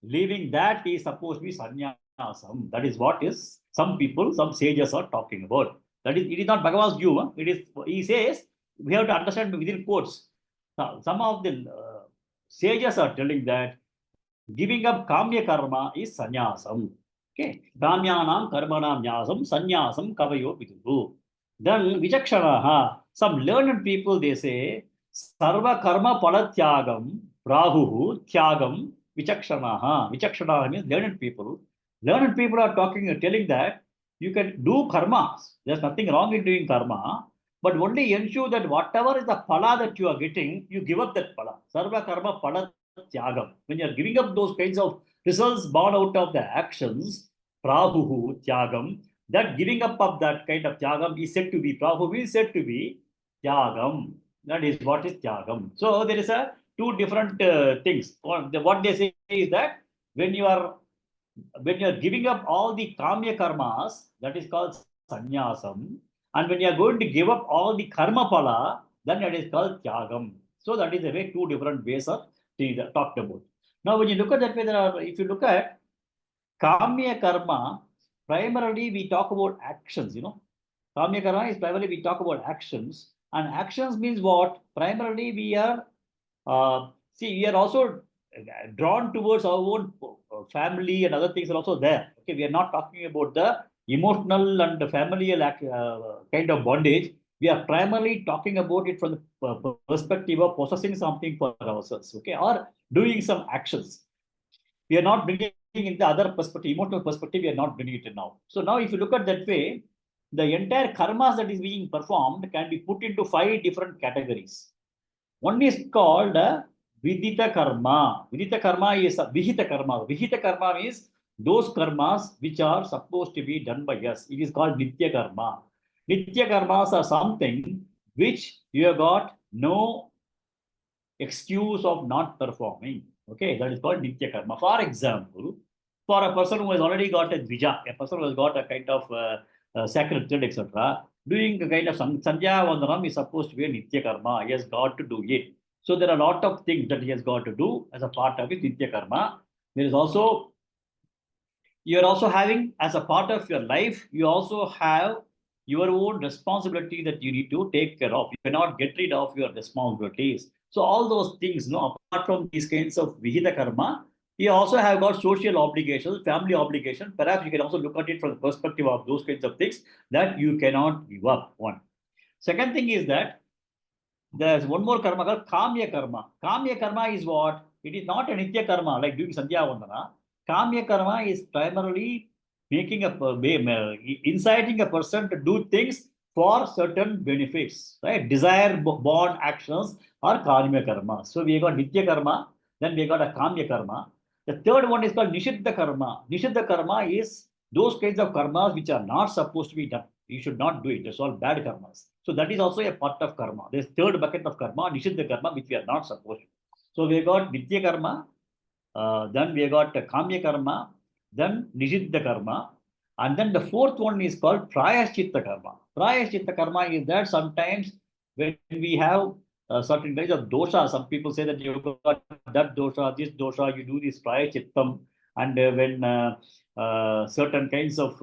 leaving that is supposed to be sannyasam. That is what is some people, some sages are talking about. That is, it is not Bhagavan's view. It is, he says, we have to understand within quotes. Some of the sages are telling that giving up Kamya Karma is sannyasam. Okay, Kamyanam Karmanam Nyasam, sannyasam kavayo viduhu. Then Vichakshanaha, some learned people, they say, Sarva Karma Palatyagam, Prahuhu, Tyagam, Vichakshanaha. Vichakshanaha means learned people. Learned people are talking, telling that you can do karmas. There's nothing wrong in doing karma, but only ensure that whatever is the phala that you are getting, you give up that phala. Sarva Karma Palatyagam. When you are giving up those kinds of results born out of the actions, Prahuhu, Tyagam, that giving up of that kind of Tyagam is said to be, Prahu is said to be Tyagam. That is what is Tyagam. So there is a two different things. What they say is that when you are giving up all the Kamya Karmas, that is called Sannyasam. And when you are going to give up all the Karma Phala, then that is called Tyagam. So that is the way two different ways of talked about. Now when you look at that way, if you look at Kamya Karma, primarily we talk about actions, Kamya Karma is primarily we talk about actions. And actions means what? Primarily we are, we are also drawn towards our own family and other things are also there. Okay, we are not talking about the emotional and familial kind of bondage. We are primarily talking about it from the perspective of possessing something for ourselves, okay, or doing some actions. We are not bringing in the other perspective, emotional perspective, we are not bringing it in now. So now if you look at that way, the entire karmas that is being performed can be put into 5 different categories. One is called Vidita Karma. Vidita Karma is Vihita Karma. Vihita Karma is those karmas which are supposed to be done by us. It is called Nitya Karma. Nitya Karmas are something which you have got no excuse of not performing. Okay, that is called Nitya Karma. For example, for a person who has already got a Dvija, a person who has got a kind of sacred thread, etc., doing a kind of Sandhya Vandanam is supposed to be a Nitya Karma. He has got to do it. So there are a lot of things that he has got to do as a part of his Nitya Karma. There is also, you are also having as a part of your life, you also have your own responsibility that you need to take care of. You cannot get rid of your responsibilities. So all those things, apart from these kinds of Vihita Karma, He also have got social obligations, family obligations. Perhaps you can also look at it from the perspective of those kinds of things that you cannot give up. One. Second thing is that there's one more karma called Kamya karma. Kamya karma is what? It is not a Nitya karma like doing Sandhya Vandana. Kamya karma is primarily making inciting a person to do things for certain benefits, right? Desire born actions are Kamya karma. So we got Nitya karma, then we got a Kamya karma. The third one is called Nishiddha karma. Nishiddha karma is those kinds of karmas which are not supposed to be done. You should not do it. That's all bad karmas. So that is also a part of karma. There's third bucket of karma, Nishiddha karma, which we are not supposed to. So we got Nitya karma, then we got Kamya karma, then Nishiddha karma, and then the fourth one is called Prayaschitta karma. Prayaschitta karma is that sometimes when we have certain kinds of dosha, some people say that you got that dosha, this dosha, you do this Prayachittam, and when certain kinds of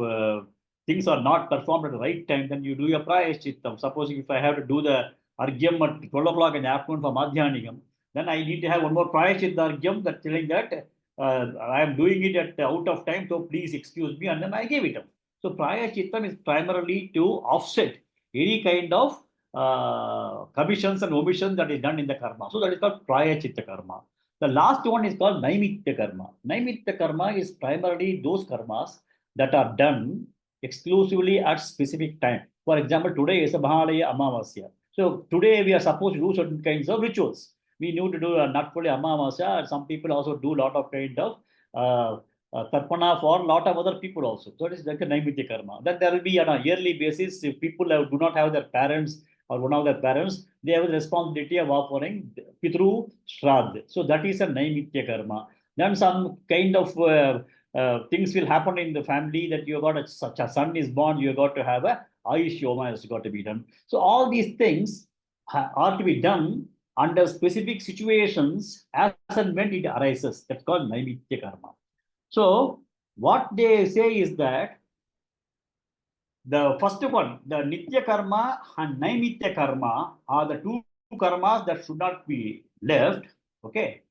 things are not performed at the right time, then you do your Prayachittam. Supposing if I have to do the Argyam at 12 o'clock in the afternoon for Madhyanigam, then I need to have one more Prayaschitta Argyam that telling that I am doing it at out of time, so please excuse me, and then I gave it up. So Prayachittam is primarily to offset any kind of commissions and omissions that is done in the karma. So that is called Prayachitta karma. The last one is called Naimitya karma. Naimitya karma is primarily those karmas that are done exclusively at specific time. For example, today is a Mahalaya Amavasya. So today we are supposed to do certain kinds of rituals. We need to do not only Amavasya, some people also do a lot of kind of Tarpana for a lot of other people also. So it is like a Naimitya karma. Then there will be on a yearly basis, if people do not have their parents or one of their parents, they have the responsibility of offering Pitru Shraddha. So that is a Naimitya karma. Then some kind of things will happen in the family that you got such a son is born, you got to have a Ayush Yoma has got to be done. So all these things are to be done under specific situations as and when it arises. That's called Naimitya karma. So what they say is that the first one, the Nitya karma and Naimitya karma are the two karmas that should not be left. Okay.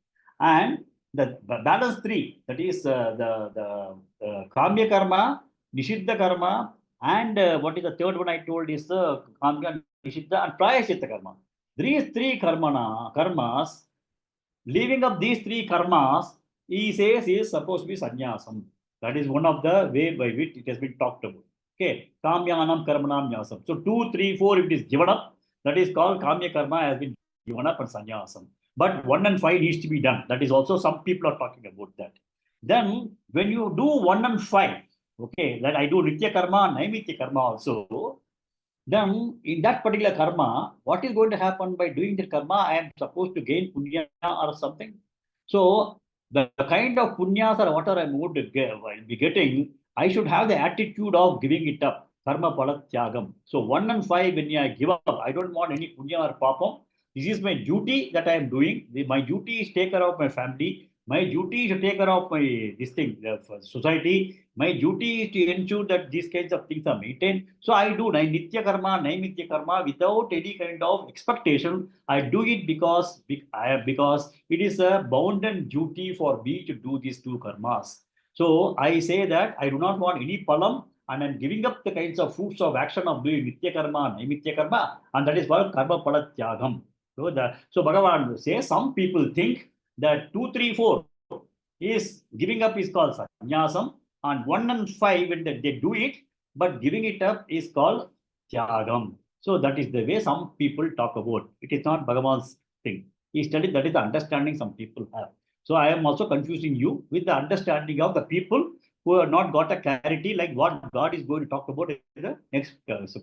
And the balance three, that is the Kamya karma, Nishiddha karma, and what is the third one I told is the Kamya, Nishiddha, and Prayaschitta karma. These three karmas, leaving up these three karmas, he says is supposed to be sannyasam. That is one of the way by which it has been talked about. Okay, kamyanam karmanam nyasam. So 2, 3, 4, if it is given up, that is called kamya karma has been given up and sannyasam. But 1 and 5 needs to be done. That is also some people are talking about that. Then when you do 1 and 5, okay, that I do nitya karma, naimitya karma also. Then in that particular karma, what is going to happen by doing the karma? I am supposed to gain punya or something. So the kind of punyas or whatever I am going to be getting, I should have the attitude of giving it up. Karma pala tyagam. So 1 and 5, when I give up, I don't want any punya or papam. This is my duty that I am doing. My duty is take care of my family. My duty is to take care of my society. My duty is to ensure that these kinds of things are maintained. So I do Nitya karma, Naimitya karma without any kind of expectation. I do it because it is a bounden duty for me to do these two karmas. So I say that I do not want any palam, and I'm giving up the kinds of fruits of action of doing Nitya karma, Naimitya karma, and that is called karma pala tyagam. So Bhagavan says some people think that 2, 3, 4 is giving up is called sannyasam, and 1 and 5 when they do it, but giving it up is called tyagam. So that is the way some people talk about. It is not Bhagavan's thing. He studied that is the understanding some people have. So I am also confusing you with the understanding of the people who have not got a clarity like what God is going to talk about in the next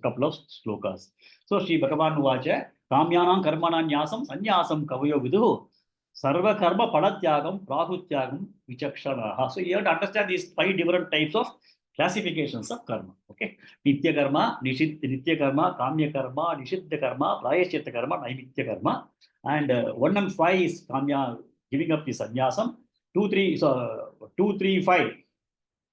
couple of slokas. So Shri Bhagavan Uvacha, Kamyanam Karmanam Nyasam Sannyasam Kavayo Viduhu Sarva Karma Padatyagam Prahutyagam Vichakshanaha. So you have to understand these 5 different types of classifications of karma. Okay. Nitya karma, Nitya karma, Kamya karma, Nishiddha karma, Prayaschitta karma, Naimitya karma. And 1 and 5 is Kamya, giving up is sannyasam. 2, 3, 5.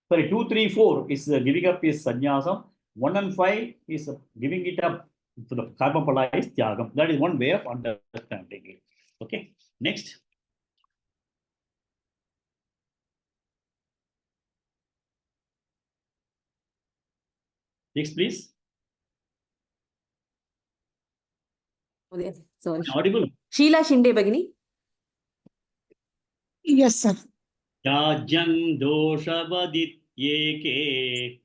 Sorry, 2, 3, 4 is giving up is sannyasam. 1 and 5 is giving it up to the karma pala is tyagam. That is one way of understanding it. Okay. Next. Next, please. Sorry. Audible. Sheila Shinde Bagini. Yes, sir. Tyajyam doshavadityeke.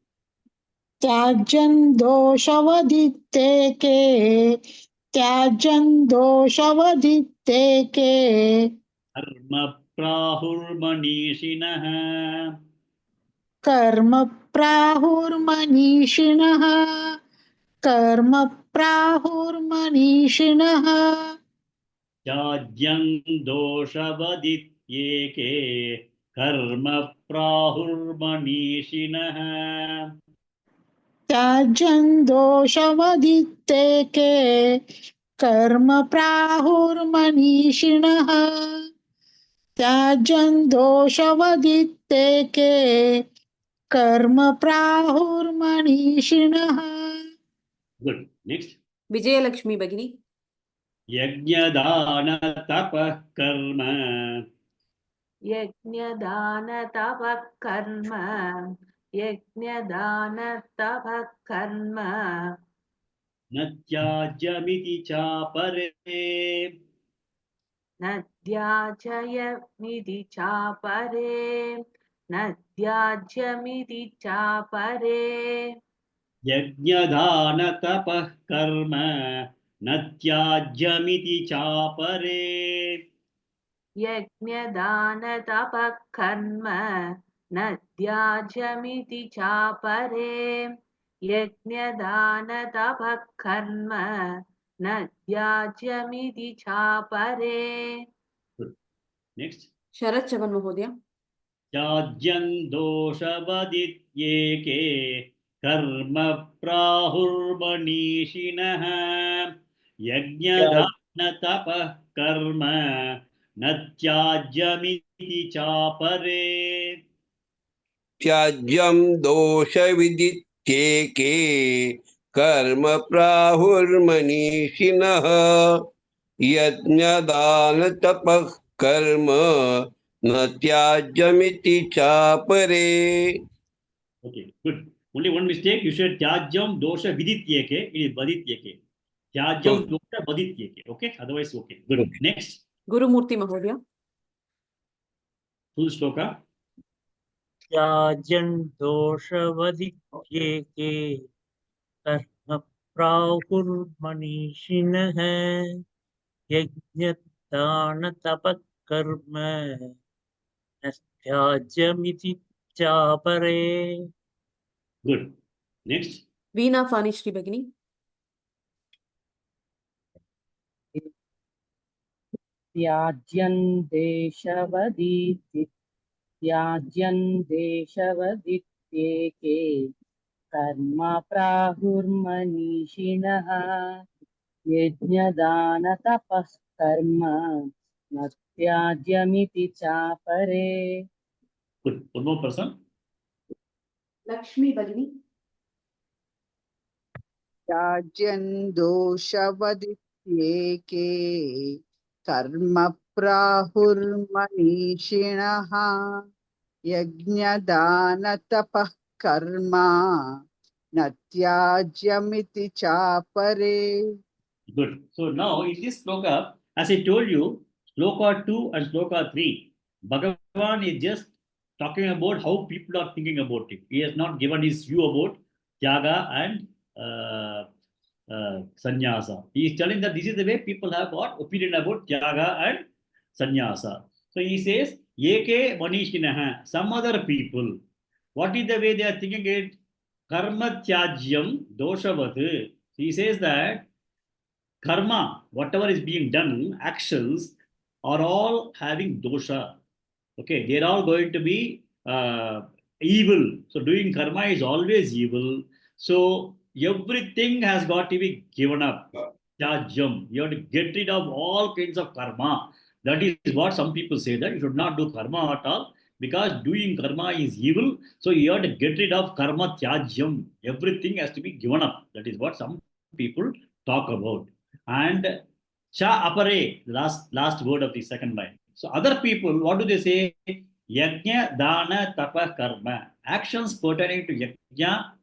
Tyajyan doshavadyateke. Tyajyan doshavadyateke. Karma prahurmanishinah. Karma prahurmanishinah. Karma prahurmanishinah. Tyajyam doshavadityeke. Karma prahurmanishinah. Tyajyan doshavadyateke. Karma prahurmanishinah. Tyajyan doshavadyateke. Karma prahurmanishinah. Good. Next. Vijayalakshmi Bagini. Yajnadana tapah karma. Yajnadana tava karma. Yajnadana tava karma. Natyajamiti chapare. Nadyajayamiti chapare. Nadyajamiti chapare. Yajnadana tapah karma. Natyajamiti chapare. Yajnadana tapa karma nadyajamiti chapare. Yajnadana tapa karma nadyajamiti chapare. Good. Next. Sharat Chavan Mahodaya. Tyajyan doshavadityeke. Karma prahurmanishinah. Yajnadana tapah karma. Natyajamiti chapare. Tyajyam dosha vidityeke karma prahurmanishinah yajnadana tapah karma na tyajyamiti chapare. Okay, good. Only one mistake. You said tyajam dosha vidityeke. It is vadityeke. Tyajam dosha vadityeke. Okay, otherwise okay. Good. Okay. Next, Guru Murthy Mahodaya. full shloka. त्याजन् दोषवदित्येके कर्म प्राहुर्मनीषिणः यज्ञदानतपःकर्म न त्याज्यमिति चापरे. Good. Next. Veena Fani Shri Bagini. त्याज्यन् देशवदित्येके कर्म प्राहुर्मनीषिणः यज्ञदानतपः कर्म न त्याज्यमिति चापरे. Good. One more person. Lakshmi Bagini. Tyajyan doshavadyateke. Karma prahurmanishinah. Yajnadana tapah karma. Natyajamiti chapare. Good. So now in this sloka, as I told you, sloka 2 and sloka 3, Bhagavan is just talking about how people are thinking about it. He has not given his view about Tyaga and Sannyasa. He is telling that this is the way people have got opinion about Tyaga and Sannyasa. So he says, Eke Manishinaha, some other people. What is the way they are thinking it? Karma Tyajyam Doshavat. He says that karma, whatever is being done, actions are all having dosha. Okay, they're all going to be evil. So doing karma is always evil. So everything has got to be given up. Tyajyam. You have to get rid of all kinds of karma. That is what some people say, that you should not do karma at all because doing karma is evil. So you have to get rid of karma tyajyam. Everything has to be given up. That is what some people talk about. And cha apare, last word of the second line. So other people, what do they say? Yajna, dana, tapa, karma. Actions pertaining to yajna,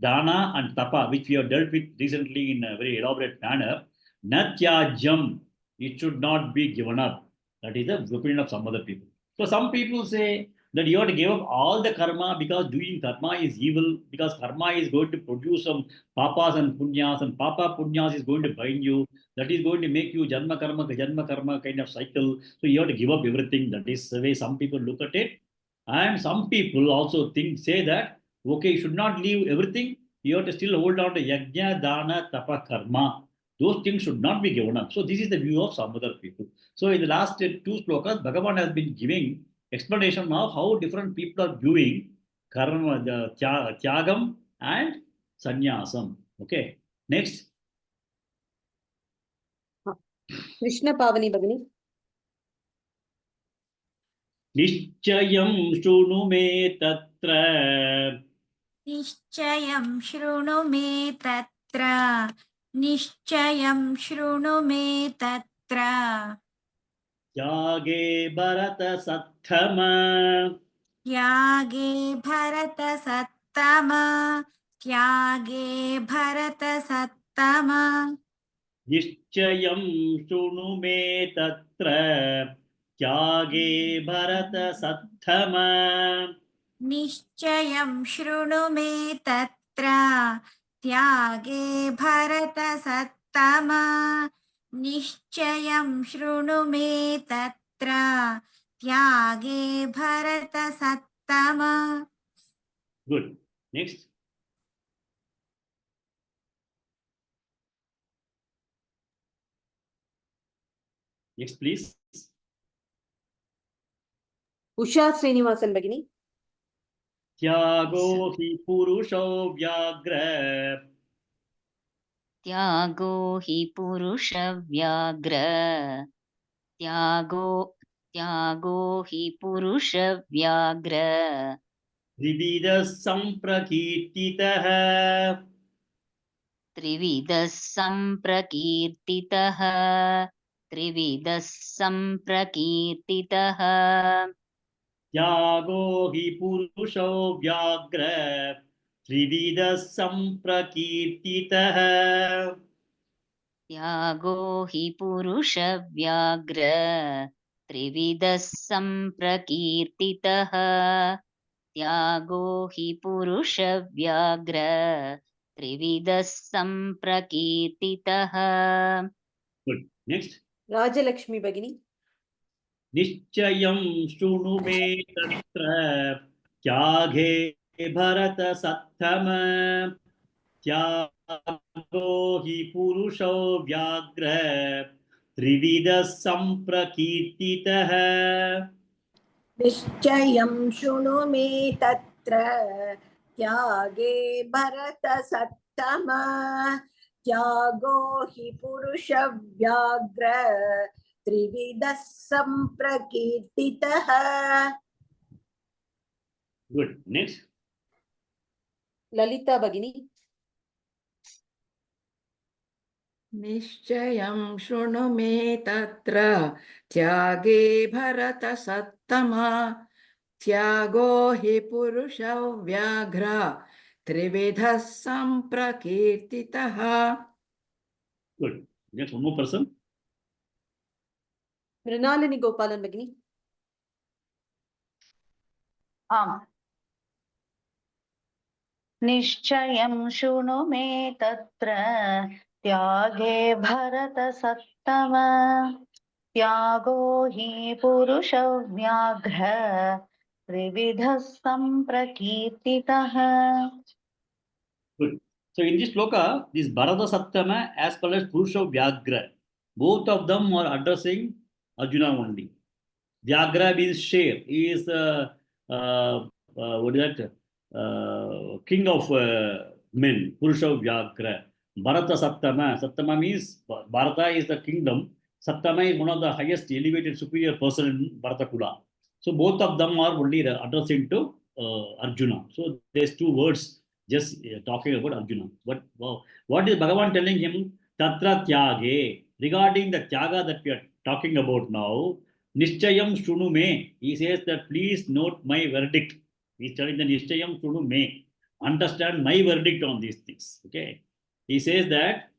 dana and tapa, which we have dealt with recently in a very elaborate manner, natyajam, it should not be given up. That is the opinion of some other people. So some people say that you have to give up all the karma because doing karma is evil, because karma is going to produce some papas and punyas, and papa punyas is going to bind you. That is going to make you janma karma kind of cycle. So you have to give up everything. That is the way some people look at it. And some people also say that, okay, you should not leave everything. You have to still hold on to yajna, dana, tapa, karma. Those things should not be given up. So this is the view of some other people. So in the last two slokas, Bhagavan has been giving explanation of how different people are viewing karma, the tyagam and sannyasam. Okay. Next. Krishna Pavani Bhagini. निश्चयं शृणु मे तत्र निश्चयं शृणु मे तत्र निश्चयं शृणु मे तत्र त्यागे भरत सत्तम त्यागे भरत सत्तम त्यागे भरत सत्तम निश्चयं शृणु मे तत्र त्यागे भरत सत्तम निश्चयं शृणु मे तत्र त्यागे भरत सत्तम निश्चयं शृणु मे तत्र त्यागे Bharat सत्तम. Good. Next. Next, please. Usha Srinivasan Bhagini. त्यागो हि पुरुषो व्याघ्र त्यागो हि पुरुषव्याघ्र त्यागो हि पुरुषव्याघ्र त्रिविधः सम्प्रकीर्तितः त्रिविधः सम्प्रकीर्तितः त्रिविधः सम्प्रकीर्तितः त्यागो हि पुरुषो व्याघ्र त्रिविधः सम्प्रकीर्तितः त्यागो हि पुरुषव्याघ्र त्रिविधः सम्प्रकीर्तितः त्यागो हि पुरुषव्याघ्र त्रिविधः सम्प्रकीर्तितः. Good. Next. Rajalakshmi Bhagini. निश्चयं शृणु मे तत्र त्यागे भरत सत्तम त्यागो हि पुरुषो व्याघ्र त्रिविधः सम्प्रकीर्तितः निश्चयं शृणु मे तत्र त्यागे भरत सत्तम त्यागो हि पुरुषव्याघ्र त्रिविधः सम्प्रकीर्तितः. Good. Next. Lalita Bhagini. निश्चयं शृणु मे तत्र त्यागे भरत सत्तम त्यागो हि पुरुषव्याघ्र त्रिविधः सम्प्रकीर्तितः. Good. Next, one more person. Mrinalini Gopalan Bhagini. आम् निश्चयं शृणु मे तत्र त्यागे भरत सत्तम त्यागो हि पुरुषव्याघ्र त्रिविधः सम्प्रकीर्तितः. Good. So in this sloka, this Bharata Sattama as well as Purusha Vyagra, both of them are addressing Arjuna only. Vyagra means share. He is what is that? King of men. Purusha Vyagra. Bharata Sattama. Sattama means Bharata is the kingdom. Sattama is one of the highest elevated superior person in Bharata Kula. So both of them are only addressing to Arjuna. So there's two words just talking about Arjuna. But wow, what is Bhagavan telling him? Tatra tyage. Regarding the tyaga that we are talking about now, Nishchayam shunu me. He says that please note my verdict. He's telling the Nishchayam shunu me. understand my verdict on these things. Okay. He says that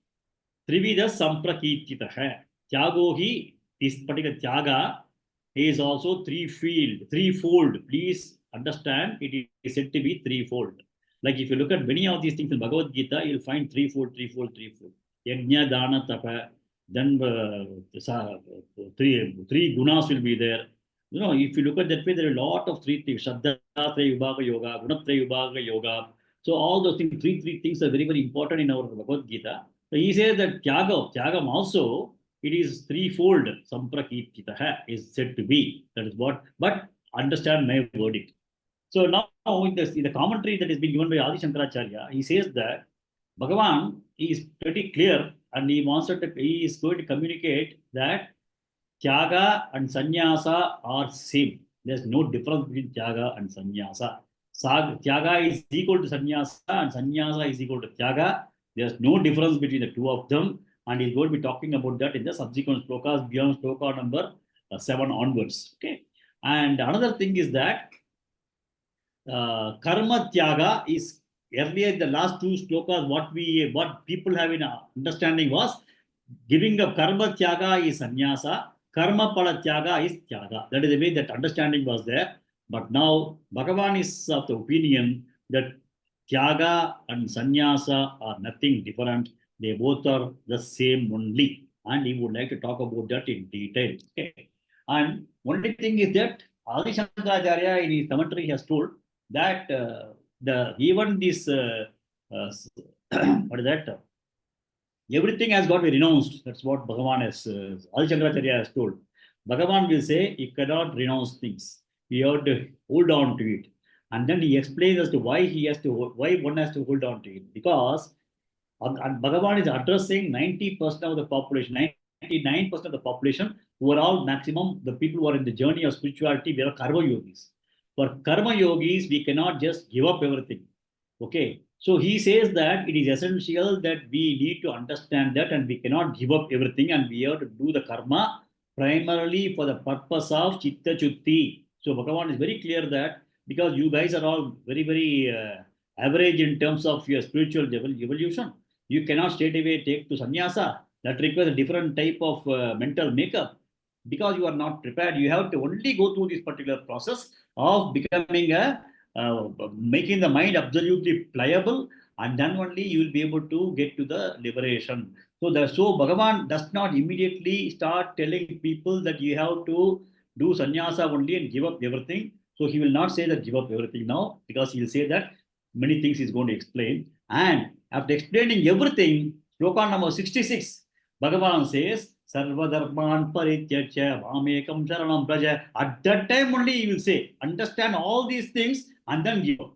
Trivida Samprakititaha. Tyago hi, this particular Tyaga is also threefold. Please understand it is said to be threefold. Like if you look at many of these things in Bhagavad Gita, you'll find threefold. Yajna, Dana, Tapa, then three gunas will be there. You know, if you look at that way, there are a lot of three things. Shraddha, Traya Vibhaga Yoga, Gunatraya Vibhaga Yoga. So all those things, three things are very, very important in our Bhagavad Gita. So he says that Tyagam also, it is threefold. Samprakititaha is said to be. That is what, but understand my verdict. So now in the commentary that has been given by Adi Shankaracharya, he says that Bhagavan is pretty clear and he is going to communicate that Tyaga and Sannyasa are same. There's no difference between Tyaga and Sannyasa. Tyaga is equal to Sannyasa and Sannyasa is equal to Tyaga. There's no difference between the two of them. And he's going to be talking about that in the subsequent slokas beyond sloka number 7 onwards. Okay. And another thing is that Karma Tyaga is earlier the last two slokas, what people have in understanding was giving up Karma Tyaga is Sannyasa, Karma Pala Tyaga is Tyaga. That is the way that understanding was there. But now Bhagavan is of the opinion that Tyaga and Sannyasa are nothing different. They both are the same only. And he would like to talk about that in detail. Okay. And only thing is that Adi Shankaracharya in his commentary has told that even this what is that? Everything has got to be renounced. That's what Bhagavan has Adi Shankaracharya has told. Bhagavan will say you cannot renounce things. You have to hold on to it. And then he explains as to why one has to hold on to it. Because and Bhagavan is addressing 90% of the population, 99% of the population who are all maximum, the people who are in the journey of spirituality, they are karma yogis. For karma yogis, we cannot just give up everything. Okay. So he says that it is essential that we need to understand that and we cannot give up everything and we have to do the karma primarily for the purpose of chitta chutti. So Bhagavan is very clear that because you guys are all very, very average in terms of your spiritual evolution, you cannot straight away take to sannyasa. That requires a different type of mental makeup. Because you are not prepared, you have to only go through this particular process of becoming making the mind absolutely pliable, and then only you will be able to get to the liberation. So Bhagavan does not immediately start telling people that you have to do sannyasa only and give up everything. So he will not say that give up everything now, because he will say that many things he's going to explain. And after explaining everything, sloka number 66, Bhagavan says, Sarvadharman Parityajya Vamekam Sharanam Praja. At that time only he will say, understand all these things and then give up.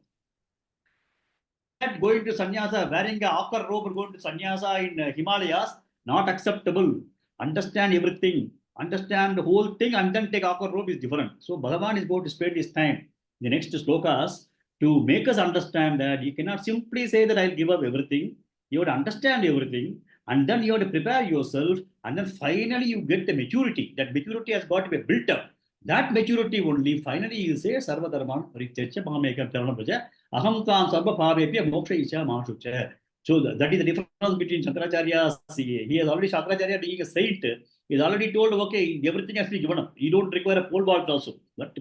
Going to sannyasa, wearing a ochre robe, going to sannyasa in Himalayas, not acceptable. Understand everything, understand the whole thing, and then take ochre robe is different. So Bhagavan is going to spend his time, the next slokas, to make us understand that you cannot simply say that I'll give up everything. You have to understand everything, and then you have to prepare yourself, and then finally you get the maturity. That maturity has got to be built up. That maturity only, finally you say, Sarva Dharman Parityajya Mahamekam Sharanam Praja, Aham Tam Sarva Bhavepya Moksha Isha Mahashucha. So that is the difference between Shankaracharya. He has already, Shankaracharya being a saint, he has already told, okay, everything has to be given up. You don't require a pole vault also. But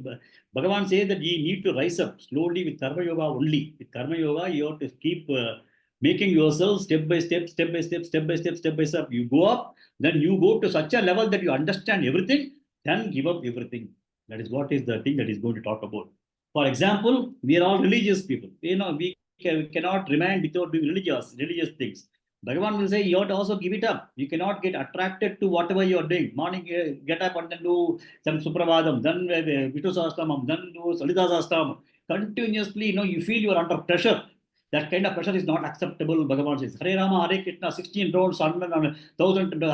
Bhagavan says that you need to rise up slowly with Karma Yoga only. With Karma Yoga, you have to keep making yourself step by step. You go up, then you go to such a level that you understand everything, then give up everything. That is what is the thing that is going to talk about. For example, we are all religious people. We cannot remain without doing religious things. Bhagavan will say, you have to also give it up. You cannot get attracted to whatever you are doing. Morning, get up and then do some Supravadam, then Vishnu Sahasranam, then do Salita Sahasranam. Continuously, you feel you are under pressure. That kind of pressure is not acceptable. Bhagavan says, Hare Rama, Hare Krishna, 16 rounds, 1,000, Hare Rama,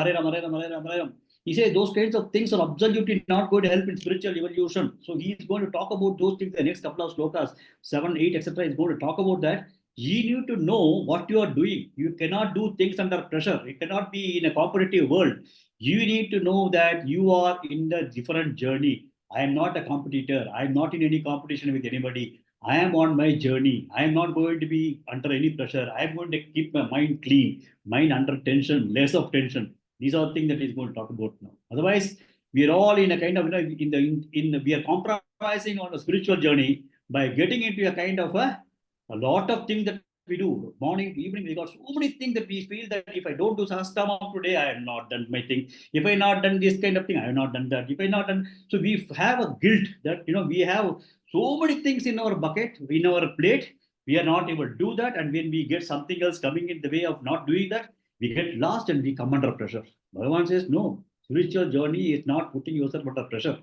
Hare Rama, Hare Rama, Hare Rama. He says those kinds of things are absolutely not going to help in spiritual evolution. So he is going to talk about those things in the next couple of slokas, 7, 8, etc. He's going to talk about that. You need to know what you are doing. You cannot do things under pressure. You cannot be in a competitive world. You need to know that you are in the different journey. I am not a competitor. I am not in any competition with anybody. I am on my journey. I am not going to be under any pressure. I am going to keep my mind clean, mind under tension, less of tension. These are things that he's going to talk about now. Otherwise, we are all in a kind of, we are compromising on a spiritual journey by getting into a kind of a lot of things that we do. Morning, evening, we got so many things that we feel that if I don't do Sastama today, I have not done my thing. If I not done this kind of thing, I have not done that. If I not done, so we have a guilt that, we have so many things in our bucket, in our plate, we are not able to do that. And when we get something else coming in the way of not doing that, we get lost and we come under pressure. Bhagavan says, no, spiritual journey is not putting yourself under pressure.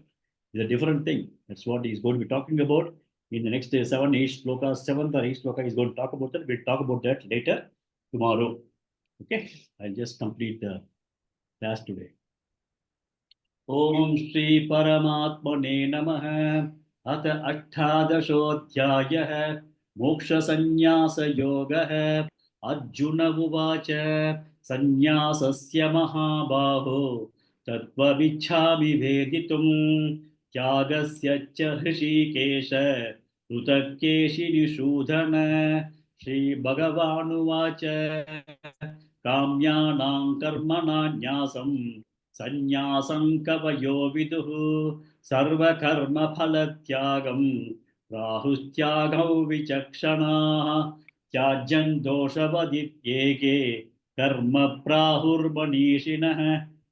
It's a different thing. That's what he's going to be talking about in the next 7, 8 slokas. 7th or 8th sloka, he's going to talk about that. We'll talk about that later tomorrow. Okay, I'll just complete the class today. Om Shri Paramatmane Namaha. अथ 18 मोक्षसंन्यासयोगः अर्जुन उवाच संन्यासस्य महाबाहो तत्त्वमिच्छामि वेदितुम् त्यागस्य च हृषीकेश पृथक्केशिनिषूदन श्रीभगवानुवाच काम्यानां कर्मणां न्यासं संन्यासं कवयो विदुः सर्वकर्मफलत्यागं राहुस्त्यागौ विचक्षणाः त्याज्यं दोषवदित्येके कर्म प्राहुर्मनीषिणः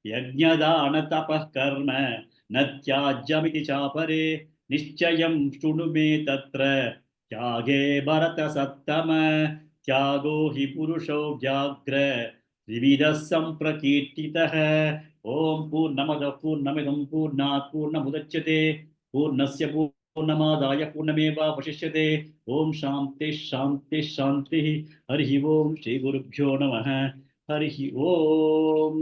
यज्ञदानतपः कर्म न त्याज्यमिति चापरे निश्चयं शृणु मे तत्र त्यागे भरतसत्तम त्यागो हि पुरुषो व्याघ्र त्रिविधः सम्प्रकीर्तितः ओम पूर्णमदः पूर्णमिदं पूर्णात् पूर्णमुदच्यते पूर्णस्य पूर्णमादाय पूर्णमेवावशिष्यते ओम शांति शांति शांति हरि ओम श्री गुरुभ्यो नमः हरि ओम।